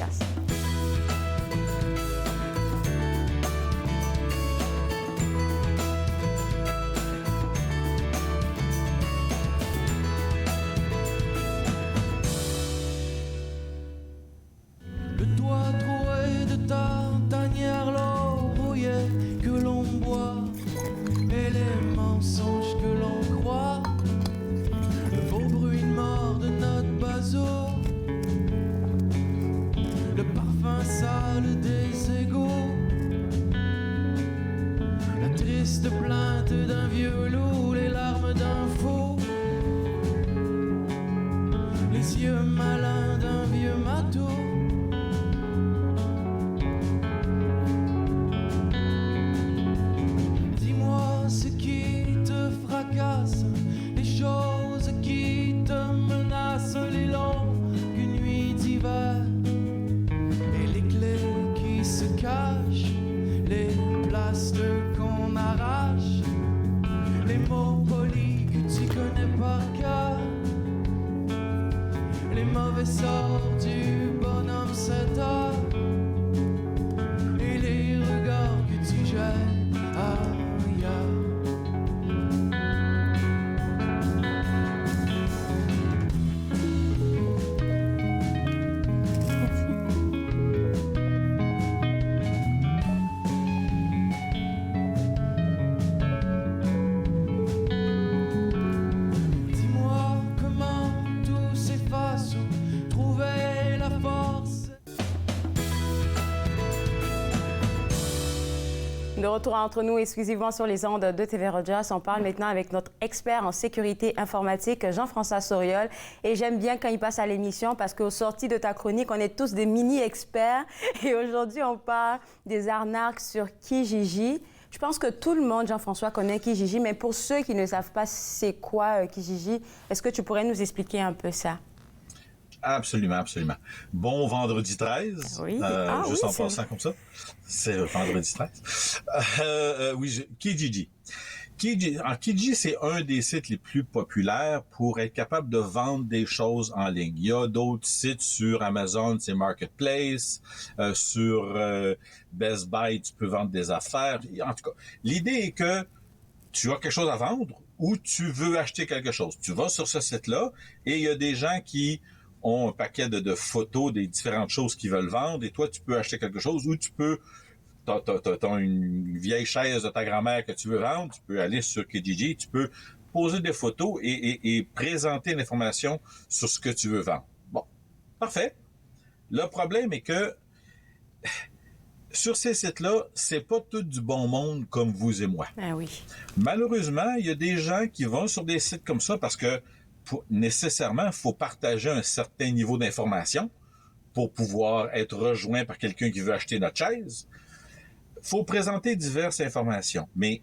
Speaker 3: De retour entre nous exclusivement sur les ondes de TV Rogers. On parle maintenant avec notre expert en sécurité informatique, Jean-François Soriol. Et j'aime bien quand il passe à l'émission parce qu'au sorti de ta chronique, on est tous des mini-experts. Et aujourd'hui, on parle des arnaques sur Kijiji. Je pense que tout le monde, Jean-François, connaît Kijiji, mais pour ceux qui ne savent pas c'est quoi Kijiji, est-ce que tu pourrais nous expliquer un peu ça?
Speaker 8: Absolument, absolument. Bon vendredi 13.
Speaker 3: Oui.
Speaker 8: Juste en passant comme ça. C'est vendredi 13. Kijiji. Kijiji, c'est un des sites les plus populaires pour être capable de vendre des choses en ligne. Il y a d'autres sites sur Amazon, c'est Marketplace, sur Best Buy, tu peux vendre des affaires. En tout cas, l'idée est que tu as quelque chose à vendre ou tu veux acheter quelque chose. Tu vas sur ce site-là et il y a des gens qui ont un paquet de photos des différentes choses qu'ils veulent vendre et toi, tu peux acheter quelque chose ou tu peux... T'as une vieille chaise de ta grand-mère que tu veux vendre, tu peux aller sur Kijiji, tu peux poser des photos et présenter l'information sur ce que tu veux vendre. Bon, parfait. Le problème est que sur ces sites-là, c'est pas tout du bon monde comme vous et moi.
Speaker 3: Ah oui.
Speaker 8: Malheureusement, il y a des gens qui vont sur des sites comme ça parce que nécessairement, il faut partager un certain niveau d'information pour pouvoir être rejoint par quelqu'un qui veut acheter notre chaise. Faut présenter diverses informations, mais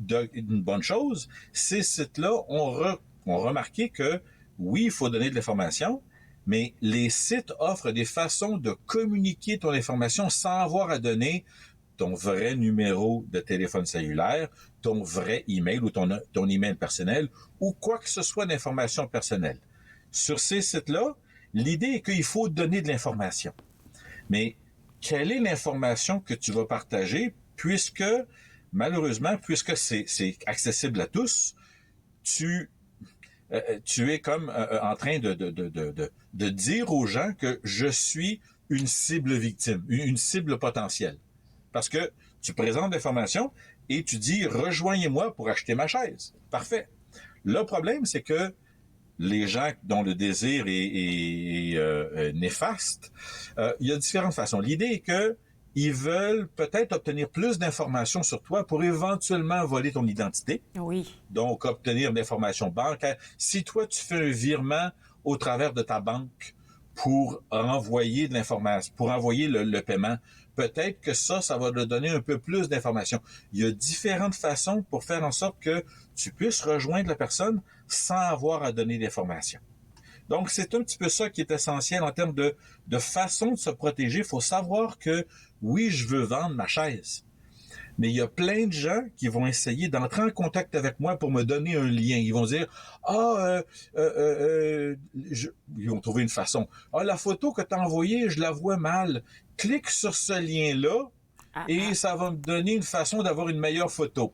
Speaker 8: une bonne chose, ces sites-là ont remarqué que oui, il faut donner de l'information, mais les sites offrent des façons de communiquer ton information sans avoir à donner ton vrai numéro de téléphone cellulaire, ton vrai email ou ton email personnel ou quoi que ce soit d'information personnelle. Sur ces sites-là, l'idée est qu'il faut donner de l'information. Mais quelle est l'information que tu vas partager puisque, malheureusement, puisque c'est accessible à tous, tu es comme en train de dire aux gens que je suis une cible victime, une cible potentielle. Parce que tu présentes l'information et tu dis « Rejoignez-moi pour acheter ma chaise ». Parfait. Le problème, c'est que les gens dont le désir est néfaste, il y a différentes façons. L'idée est que ils veulent peut-être obtenir plus d'informations sur toi pour éventuellement voler ton identité.
Speaker 3: Oui.
Speaker 8: Donc, obtenir d'informations bancaires. Si toi, tu fais un virement au travers de ta banque pour envoyer de l'information, pour envoyer le paiement, peut-être que ça va te donner un peu plus d'informations. Il y a différentes façons pour faire en sorte que tu puisses rejoindre la personne sans avoir à donner d'informations. Donc, c'est un petit peu ça qui est essentiel en termes de façon de se protéger. Il faut savoir que, oui, je veux vendre ma chaise. Mais il y a plein de gens qui vont essayer d'entrer en contact avec moi pour me donner un lien. Ils vont dire, ils vont trouver une façon. La photo que tu as envoyée, je la vois mal. Clique sur ce lien-là et ça va me donner une façon d'avoir une meilleure photo.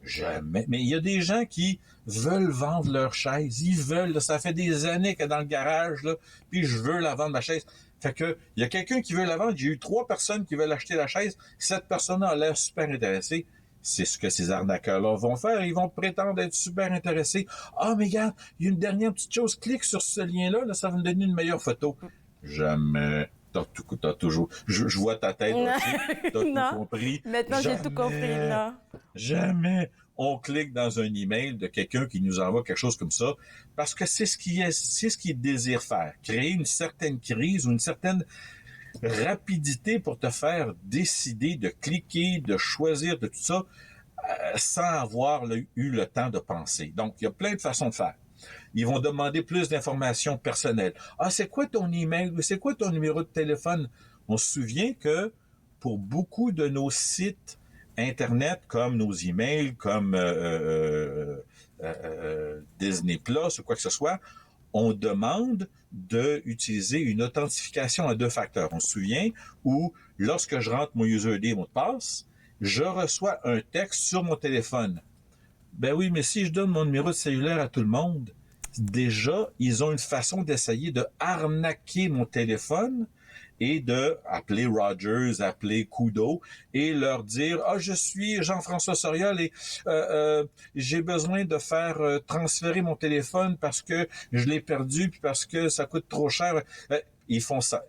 Speaker 8: Jamais. Mais il y a des gens qui veulent vendre leur chaise. Ils veulent. Ça fait des années qu'elle est dans le garage, là, puis je veux la vendre, ma chaise. Fait que, il y a quelqu'un qui veut la vendre. J'ai eu 3 personnes qui veulent acheter la chaise. Cette personne-là a l'air super intéressée. C'est ce que ces arnaqueurs-là vont faire. Ils vont prétendre être super intéressés. Mais regarde, il y a une dernière petite chose. Clique sur ce lien-là, là, ça va me donner une meilleure photo. Jamais. T'as toujours... Je vois ta tête aussi. T'as tout compris.
Speaker 3: Maintenant, j'ai tout compris, là.
Speaker 8: Jamais on clique dans un email de quelqu'un qui nous envoie quelque chose comme ça, parce que c'est ce qu'il désire faire. Créer une certaine crise ou une certaine rapidité pour te faire décider de cliquer, de choisir, de tout ça, sans avoir eu le temps de penser. Donc, il y a plein de façons de faire. Ils vont demander plus d'informations personnelles. C'est quoi ton email? C'est quoi ton numéro de téléphone? On se souvient que pour beaucoup de nos sites Internet, comme nos emails, comme Disney Plus ou quoi que ce soit, on demande d'utiliser une authentification à 2 facteurs. On se souvient où, lorsque je rentre mon user ID et mot de passe, je reçois un texte sur mon téléphone. Ben oui, mais si je donne mon numéro de cellulaire à tout le monde, déjà, ils ont une façon d'essayer de arnaquer mon téléphone et de appeler Rogers, appeler Kudo et leur dire « je suis Jean-François Soriol et j'ai besoin de faire transférer mon téléphone parce que je l'ai perdu puis parce que ça coûte trop cher. » Ils font ça.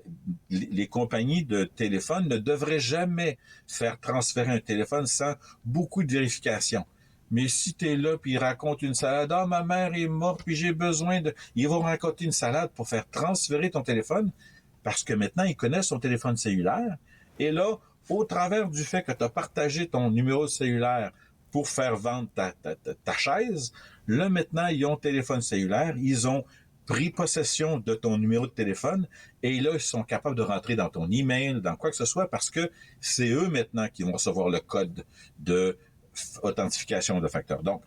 Speaker 8: Les compagnies de téléphone ne devraient jamais faire transférer un téléphone sans beaucoup de vérification. Mais si t'es là, puis ils racontent une salade, ma mère est morte, puis j'ai besoin de... Ils vont raconter une salade pour faire transférer ton téléphone, parce que maintenant, ils connaissent ton téléphone cellulaire. Et là, au travers du fait que tu as partagé ton numéro de cellulaire pour faire vendre ta chaise, là, maintenant, ils ont téléphone cellulaire, ils ont pris possession de ton numéro de téléphone et là, ils sont capables de rentrer dans ton email, dans quoi que ce soit, parce que c'est eux maintenant qui vont recevoir le code de authentification de facteur. Donc,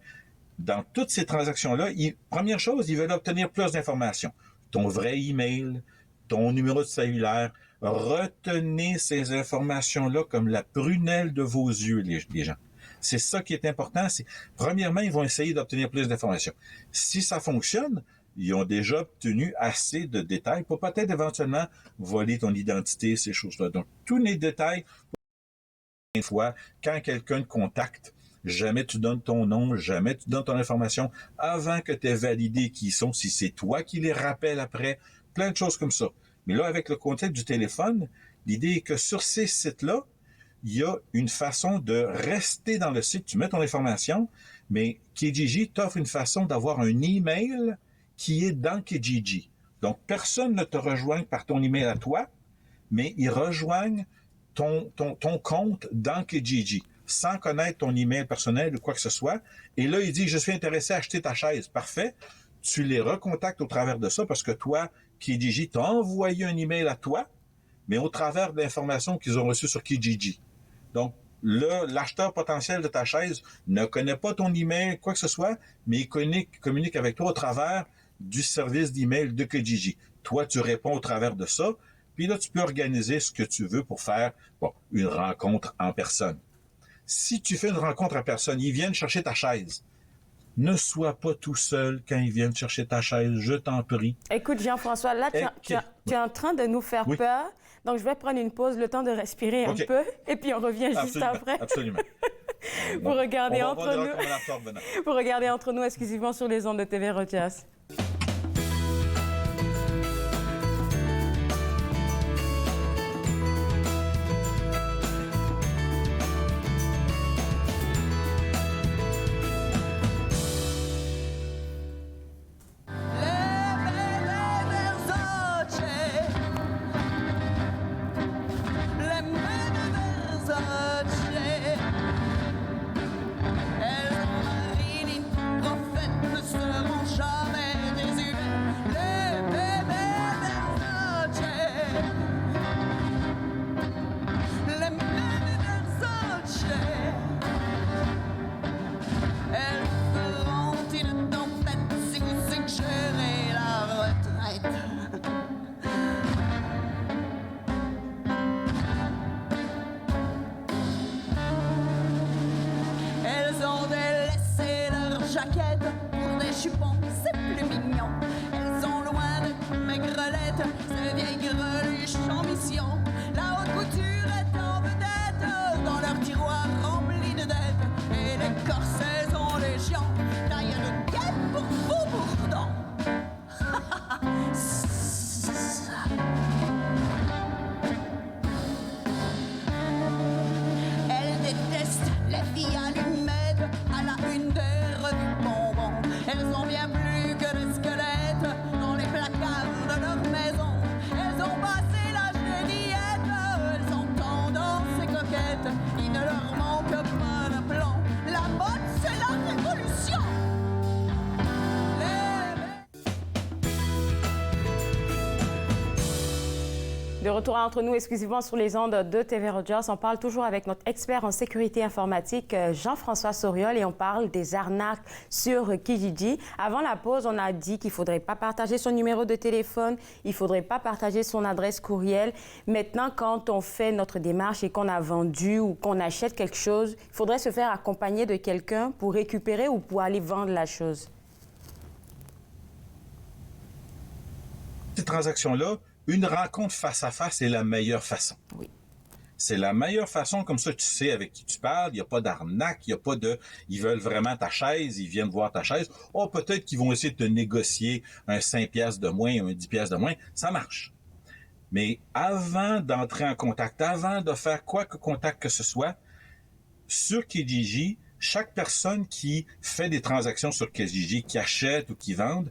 Speaker 8: dans toutes ces transactions-là, première chose, ils veulent obtenir plus d'informations. Ton vrai email, ton numéro de cellulaire, retenez ces informations-là comme la prunelle de vos yeux, les gens. C'est ça qui est important. Premièrement, ils vont essayer d'obtenir plus d'informations. Si ça fonctionne, ils ont déjà obtenu assez de détails pour peut-être éventuellement voler ton identité, ces choses-là. Donc, tous les détails, une fois, quand quelqu'un te contacte, jamais tu donnes ton nom, jamais tu donnes ton information avant que tu aies validé qui ils sont, si c'est toi qui les rappelles après, plein de choses comme ça. Mais là, avec le contexte du téléphone, l'idée est que sur ces sites-là, il y a une façon de rester dans le site. Tu mets ton information, mais Kijiji t'offre une façon d'avoir un email qui est dans Kijiji. Donc, personne ne te rejoint par ton email à toi, mais ils rejoignent ton compte dans Kijiji, sans connaître ton email personnel ou quoi que ce soit. Et là, il dit, je suis intéressé à acheter ta chaise. Parfait. Tu les recontactes au travers de ça parce que toi, Kijiji t'a envoyé un email à toi, mais au travers de l'information qu'ils ont reçue sur Kijiji. Donc, là, l'acheteur potentiel de ta chaise ne connaît pas ton email, quoi que ce soit, mais il communique avec toi au travers du service d'email de Kijiji. Toi, tu réponds au travers de ça, puis là, tu peux organiser ce que tu veux pour faire une rencontre en personne. Si tu fais une rencontre en personne, ils viennent chercher ta chaise. Ne sois pas tout seul quand ils viennent chercher ta chaise, je t'en prie.
Speaker 3: Écoute, Jean-François, là, tu es en train de nous faire peur. Donc, je vais prendre une pause, le temps de respirer un peu, et puis on revient juste après.
Speaker 8: Absolument.
Speaker 3: Pour regarder entre nous exclusivement sur les ondes de TV Rogers.
Speaker 9: Pour des jupons, c'est plus mignon. Elles sont loin de maigrelettes, ces vieilles greluches en mission. La haute couture est en vedette dans leur tiroir rempli de dettes. Et les corsets ont légion, taille de guêpe pour faux bourdons. Elles détestent les filles allumettes à la une des revues bonbons. Elles ont bien plus que des squelettes dans les placards de leur maison. Elles ont passé l'âge des diètes, elles ont tendance et coquettes. Il ne leur manque pas d'aplomb, la mode c'est la révolution.
Speaker 3: De retour entre nous exclusivement sur les ondes de TV Rogers, on parle toujours avec notre expert en sécurité informatique, Jean-François Sauriol, et on parle des arnaques sur Kijiji. Avant la pause, on a dit qu'il ne faudrait pas partager son numéro de téléphone, il ne faudrait pas partager son adresse courriel. Maintenant, quand on fait notre démarche et qu'on a vendu ou qu'on achète quelque chose, il faudrait se faire accompagner de quelqu'un pour récupérer ou pour aller vendre la chose.
Speaker 8: Ces transactions-là, une rencontre face à face est la meilleure façon.
Speaker 3: Oui.
Speaker 8: C'est la meilleure façon, comme ça tu sais avec qui tu parles, il n'y a pas d'arnaque, il n'y a pas de... Ils veulent vraiment ta chaise, ils viennent voir ta chaise. Oh, peut-être qu'ils vont essayer de te négocier un 5 piastres de moins, un 10 piastres de moins. Ça marche. Mais avant d'entrer en contact, avant de faire quoi que contact que ce soit, sur Kijiji, chaque personne qui fait des transactions sur Kijiji, qui achète ou qui vend,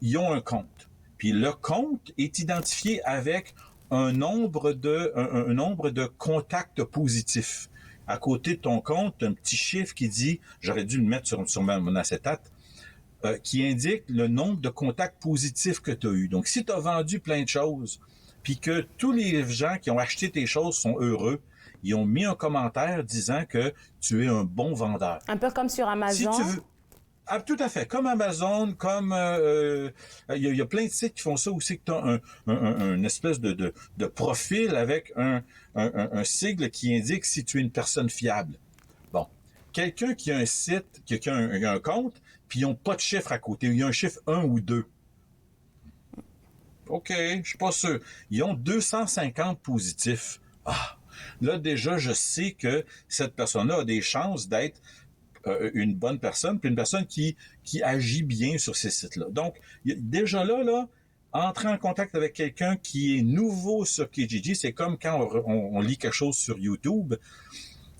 Speaker 8: ils ont un compte. Puis le compte est identifié avec un nombre de contacts positifs. À côté de ton compte, un petit chiffre qui dit, j'aurais dû le mettre sur mon acétate, qui indique le nombre de contacts positifs que tu as eu. Donc, si tu as vendu plein de choses, puis que tous les gens qui ont acheté tes choses sont heureux, ils ont mis un commentaire disant que tu es un bon vendeur.
Speaker 3: Un peu comme sur Amazon.
Speaker 8: Si tu veux... Ah, tout à fait. Comme Amazon, comme... il y a plein de sites qui font ça aussi, que tu as un espèce de profil avec un sigle qui indique si tu es une personne fiable. Bon. Quelqu'un qui a un site, qui a un compte, puis ils n'ont pas de chiffre à côté. Il y a un chiffre 1 ou 2. OK, je suis pas sûr. Ils ont 250 positifs. Ah, là, déjà, je sais que cette personne-là a des chances d'être une bonne personne, puis une personne qui agit bien sur ces sites-là. Donc, déjà là, entrer en contact avec quelqu'un qui est nouveau sur Kijiji, c'est comme quand on lit quelque chose sur YouTube.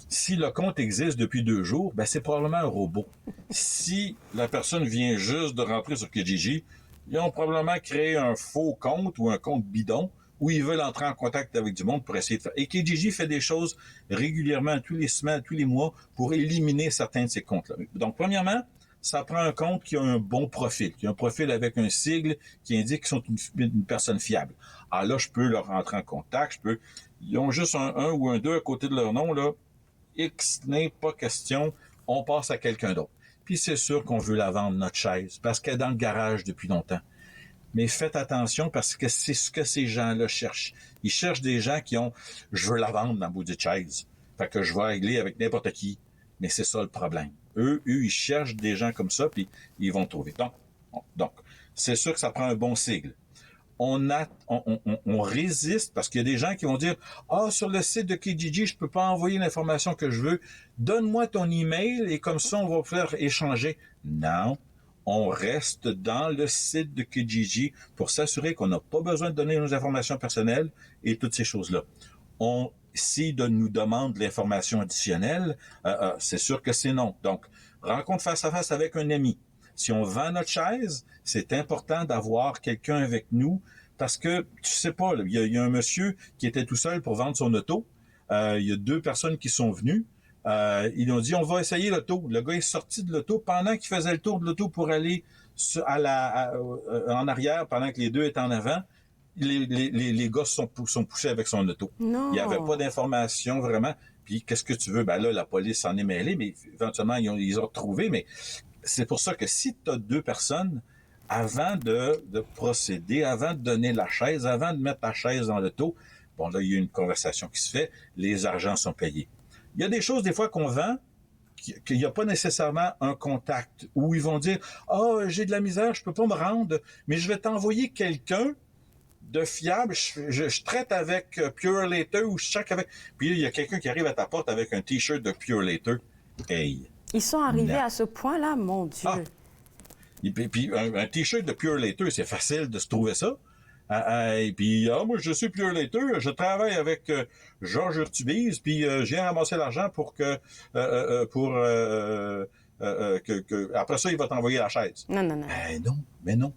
Speaker 8: Si le compte existe depuis 2 jours, ben c'est probablement un robot. Si la personne vient juste de rentrer sur Kijiji, ils ont probablement créé un faux compte ou un compte bidon où ils veulent entrer en contact avec du monde pour essayer de faire. Et Kijiji fait des choses régulièrement, tous les semaines, tous les mois, pour éliminer certains de ces comptes-là. Donc, premièrement, ça prend un compte qui a un bon profil, qui a un profil avec un sigle qui indique qu'ils sont une personne fiable. Alors là, je peux leur rentrer en contact, ils ont juste un 1 ou un 2 à côté de leur nom, là. X n'est pas question, on passe à quelqu'un d'autre. Puis c'est sûr qu'on veut la vendre, notre chaise, parce qu'elle est dans le garage depuis longtemps. Mais faites attention parce que c'est ce que ces gens-là cherchent. Ils cherchent des gens qui ont « je veux la vendre dans le bout de chaise ». Fait que je vais régler avec n'importe qui. Mais c'est ça le problème. Eux, ils cherchent des gens comme ça, puis ils vont trouver. Donc, c'est sûr que ça prend un bon sigle. On résiste parce qu'il y a des gens qui vont dire « Ah, sur le site de Kijiji, je peux pas envoyer l'information que je veux. Donne-moi ton email et comme ça, on va faire échanger. » Non, on reste dans le site de Kijiji pour s'assurer qu'on n'a pas besoin de donner nos informations personnelles et toutes ces choses-là. S'ils nous demandent l'information additionnelle, c'est sûr que c'est non. Donc, rencontre face à face avec un ami. Si on vend notre chaise, c'est important d'avoir quelqu'un avec nous parce que, tu sais pas, il y a un monsieur qui était tout seul pour vendre son auto. Il y a 2 personnes qui sont venues. Ils ont dit, on va essayer l'auto. Le gars est sorti de l'auto pendant qu'il faisait le tour de l'auto pour aller en arrière pendant que les 2 étaient en avant. Les gars sont poussés avec son auto.
Speaker 3: Non.
Speaker 8: Il n'y avait pas d'information vraiment. Puis, qu'est-ce que tu veux? Ben là, la police s'en est mêlée, mais éventuellement, ils ont retrouvé. Mais c'est pour ça que si tu as 2 personnes, avant de procéder, avant de donner la chaise, avant de mettre la chaise dans l'auto, bon, là, il y a une conversation qui se fait, les argents sont payés. Il y a des choses, des fois, qu'on vend, qu'il n'y a pas nécessairement un contact, où ils vont dire « Ah, j'ai de la misère, je peux pas me rendre, mais je vais t'envoyer quelqu'un de fiable, je traite avec Pure Later ou je check avec... » Puis il y a quelqu'un qui arrive à ta porte avec un T-shirt de Pure Later. Hey!
Speaker 3: Ils sont arrivés
Speaker 8: Non.
Speaker 3: à ce point-là, mon Dieu.
Speaker 8: Ah. Et puis un T-shirt de Pure Later, c'est facile de se trouver ça. Et puis, moi, je suis Pure Later, je travaille avec Georges Urtubise, puis je viens ramasser l'argent pour que après ça, il va t'envoyer la chaise.
Speaker 3: Non.
Speaker 8: Mais non.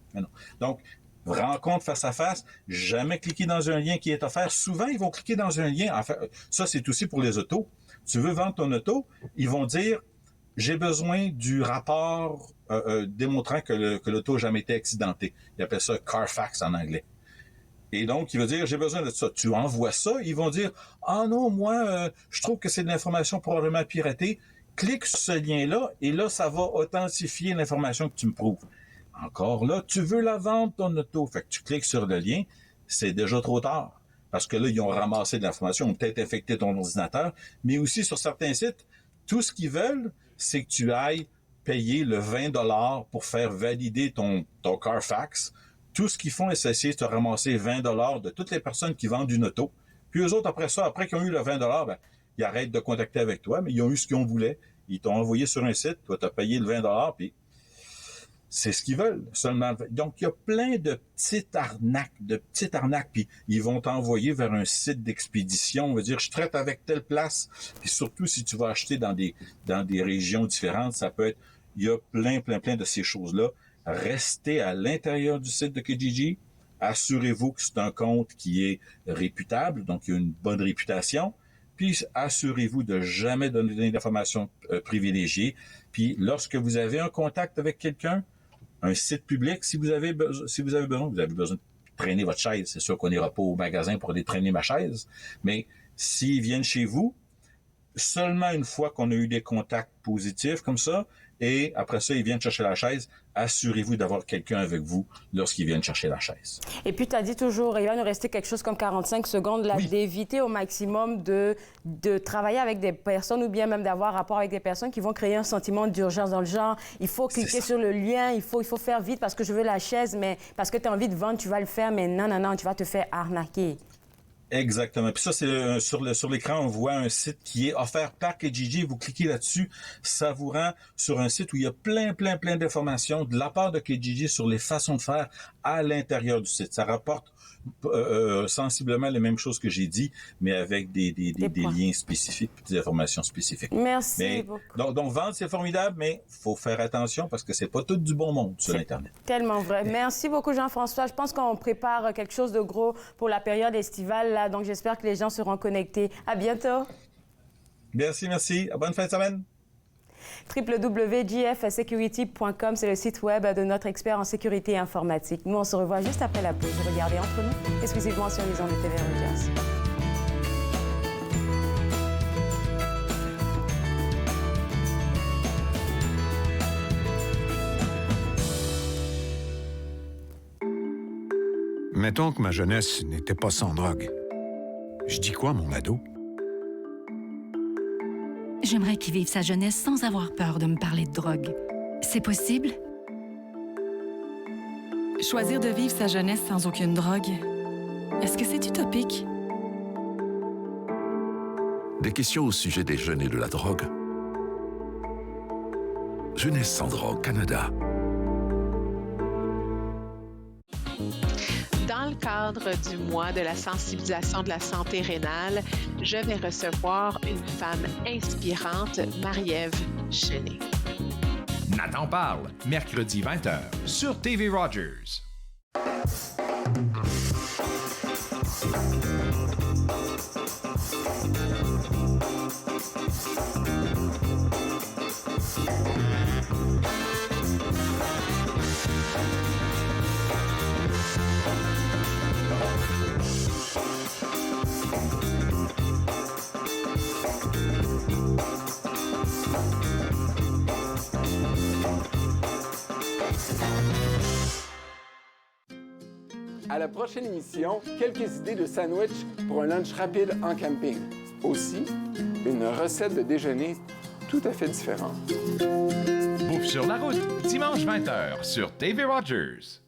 Speaker 8: Donc, rencontre face à face, jamais cliquer dans un lien qui est offert. Souvent, ils vont cliquer dans un lien. Enfin, ça, c'est aussi pour les autos. Tu veux vendre ton auto, ils vont dire, j'ai besoin du rapport démontrant que l'auto n'a jamais été accidentée. Ils appellent ça Carfax en anglais. Et donc, il veut dire, j'ai besoin de ça. Tu envoies ça, ils vont dire, ah non, moi, je trouve que c'est de l'information probablement piratée. Clique sur ce lien-là, et là, ça va authentifier l'information que tu me prouves. Encore là, tu veux la vendre, ton auto. Fait que tu cliques sur le lien, c'est déjà trop tard. Parce que là, ils ont ramassé de l'information, ils ont peut-être infecté ton ordinateur, mais aussi sur certains sites, tout ce qu'ils veulent, c'est que tu ailles payer le 20$ pour faire valider ton Carfax. Tout ce qu'ils font, c'est essayer de te ramasser 20$ de toutes les personnes qui vendent une auto. Puis eux autres, après qu'ils ont eu le 20$, ben, ils arrêtent de contacter avec toi, mais ils ont eu ce qu'ils voulaient. Ils t'ont envoyé sur un site, toi, tu as payé le 20$, puis c'est ce qu'ils veulent seulement. Donc, il y a plein de petites arnaques, puis ils vont t'envoyer vers un site d'expédition. On va dire, je traite avec telle place. Puis surtout, si tu vas acheter dans des régions différentes, ça peut être, il y a plein de ces choses-là. Restez à l'intérieur du site de Kijiji. assurez-vous que c'est un compte qui est réputable, donc il y a une bonne réputation. Puis assurez-vous de jamais donner d'informations privilégiées. Puis lorsque vous avez un contact avec quelqu'un, un site public, si vous avez besoin de traîner votre chaise. C'est sûr qu'on n'ira pas au magasin pour aller traîner ma chaise, mais s'ils viennent chez vous, seulement une fois qu'on a eu des contacts positifs comme ça, et après ça, ils viennent chercher la chaise, assurez-vous d'avoir quelqu'un avec vous lorsqu'ils viennent chercher la chaise.
Speaker 3: Et puis, tu as dit toujours, il va nous rester quelque chose comme 45 secondes, là, d'éviter au maximum de travailler avec des personnes ou bien même d'avoir rapport avec des personnes qui vont créer un sentiment d'urgence dans le genre, il faut cliquer sur le lien, il faut faire vite parce que je veux la chaise, mais parce que tu as envie de vendre, tu vas le faire, mais non, tu vas te faire arnaquer.
Speaker 8: Exactement. Puis ça, c'est sur l'écran, on voit un site qui est offert par Kijiji. Vous cliquez là-dessus, ça vous rend sur un site où il y a plein d'informations de la part de Kijiji sur les façons de faire à l'intérieur du site. Ça rapporte sensiblement les mêmes choses que j'ai dit, mais avec des liens spécifiques, des informations spécifiques.
Speaker 3: Merci beaucoup.
Speaker 8: Donc vendre, c'est formidable, mais il faut faire attention parce que c'est pas tout du bon monde sur Internet.
Speaker 3: Tellement vrai. Merci beaucoup, Jean-François. Je pense qu'on prépare quelque chose de gros pour la période estivale, là, donc j'espère que les gens seront connectés. À bientôt.
Speaker 8: Merci. Bonne fin de semaine.
Speaker 3: www.gfsecurity.com, c'est le site web de notre expert en sécurité informatique. Nous, on se revoit juste après la pause. Regardez entre nous, exclusivement sur les ondes de TV Rogers.
Speaker 10: Mettons que ma jeunesse n'était pas sans drogue. Je dis quoi, mon ado?
Speaker 11: J'aimerais qu'il vive sa jeunesse sans avoir peur de me parler de drogue. C'est possible? Choisir de vivre sa jeunesse sans aucune drogue, est-ce que c'est utopique?
Speaker 12: Des questions au sujet des jeunes et de la drogue. Jeunesse sans drogue, Canada.
Speaker 13: Dans le cadre du mois de la sensibilisation de la santé rénale, je vais recevoir une femme inspirante, Marie-Ève Chenet.
Speaker 2: Nathan parle, mercredi 20h, sur TV Rogers.
Speaker 14: À la prochaine émission, quelques idées de sandwich pour un lunch rapide en camping. Aussi, une recette de déjeuner tout à fait différente.
Speaker 2: Bouffe sur la route, dimanche 20h sur TV Rogers.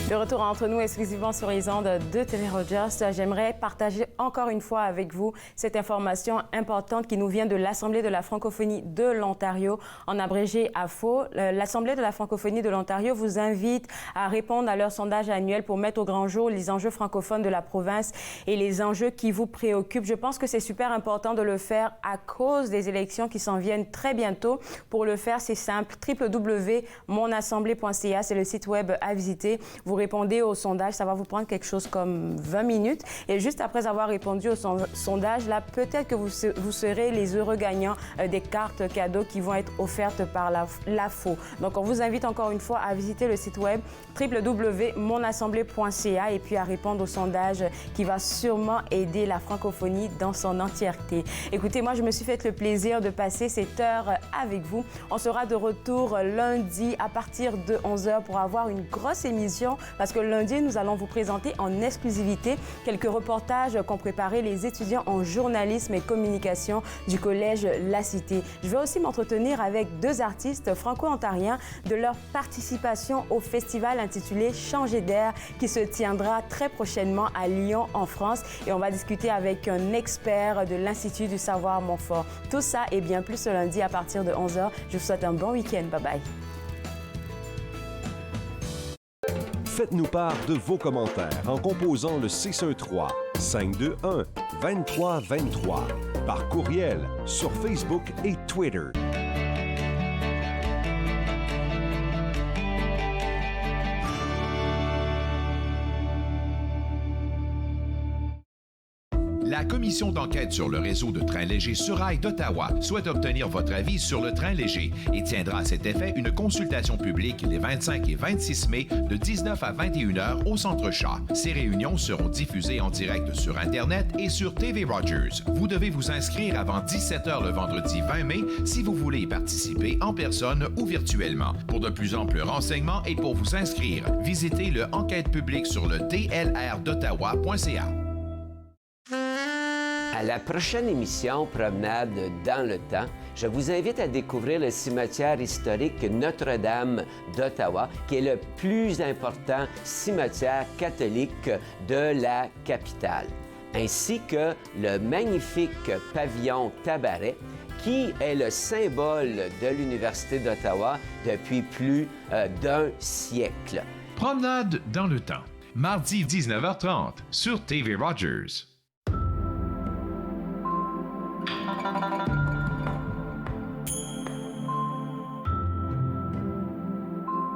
Speaker 3: De retour entre nous exclusivement sur les ondes de TV Rogers, j'aimerais partager encore une fois avec vous cette information importante qui nous vient de l'Assemblée de la francophonie de l'Ontario, en abrégé AFO. L'Assemblée de la francophonie de l'Ontario vous invite à répondre à leur sondage annuel pour mettre au grand jour les enjeux francophones de la province et les enjeux qui vous préoccupent. Je pense que c'est super important de le faire à cause des élections qui s'en viennent très bientôt. Pour le faire, c'est simple, www.monassemblée.ca, c'est le site web à visiter. Vous répondez au sondage, ça va vous prendre quelque chose comme 20 minutes. Et juste après avoir répondu au sondage, là, peut-être que vous serez les heureux gagnants des cartes cadeaux qui vont être offertes par l'AFO. Donc, on vous invite encore une fois à visiter le site web www.monassemblée.ca et puis à répondre au sondage qui va sûrement aider la francophonie dans son entièreté. Écoutez, moi, je me suis fait le plaisir de passer cette heure avec vous. On sera de retour lundi à partir de 11h pour avoir une grosse émission parce que lundi, nous allons vous présenter en exclusivité quelques reportages qu'ont préparés les étudiants en journalisme et communication du Collège La Cité. Je vais aussi m'entretenir avec deux artistes franco-ontariens de leur participation au festival intitulé Changer d'air qui se tiendra très prochainement à Lyon, en France. Et on va discuter avec un expert de l'Institut du Savoir Montfort. Tout ça et bien plus ce lundi à partir de 11h. Je vous souhaite un bon week-end. Bye bye.
Speaker 15: Faites-nous part de vos commentaires en composant le 613-521-2323 par courriel sur Facebook et Twitter.
Speaker 2: La commission d'enquête sur le réseau de trains légers sur rail d'Ottawa souhaite obtenir votre avis sur le train léger et tiendra à cet effet une consultation publique les 25 et 26 mai de 19 à 21 heures au Centre Chat. Ces réunions seront diffusées en direct sur Internet et sur TV Rogers. Vous devez vous inscrire avant 17 heures le vendredi 20 mai si vous voulez y participer en personne ou virtuellement. Pour de plus amples renseignements et pour vous inscrire, visitez le enquête publique sur le dlrdottawa.ca.
Speaker 16: À la prochaine émission Promenade dans le temps, je vous invite à découvrir le cimetière historique Notre-Dame d'Ottawa, qui est le plus important cimetière catholique de la capitale, ainsi que le magnifique pavillon Tabaret, qui est le symbole de l'Université d'Ottawa depuis plus d'un siècle.
Speaker 2: Promenade dans le temps, mardi 19h30 sur TV Rogers.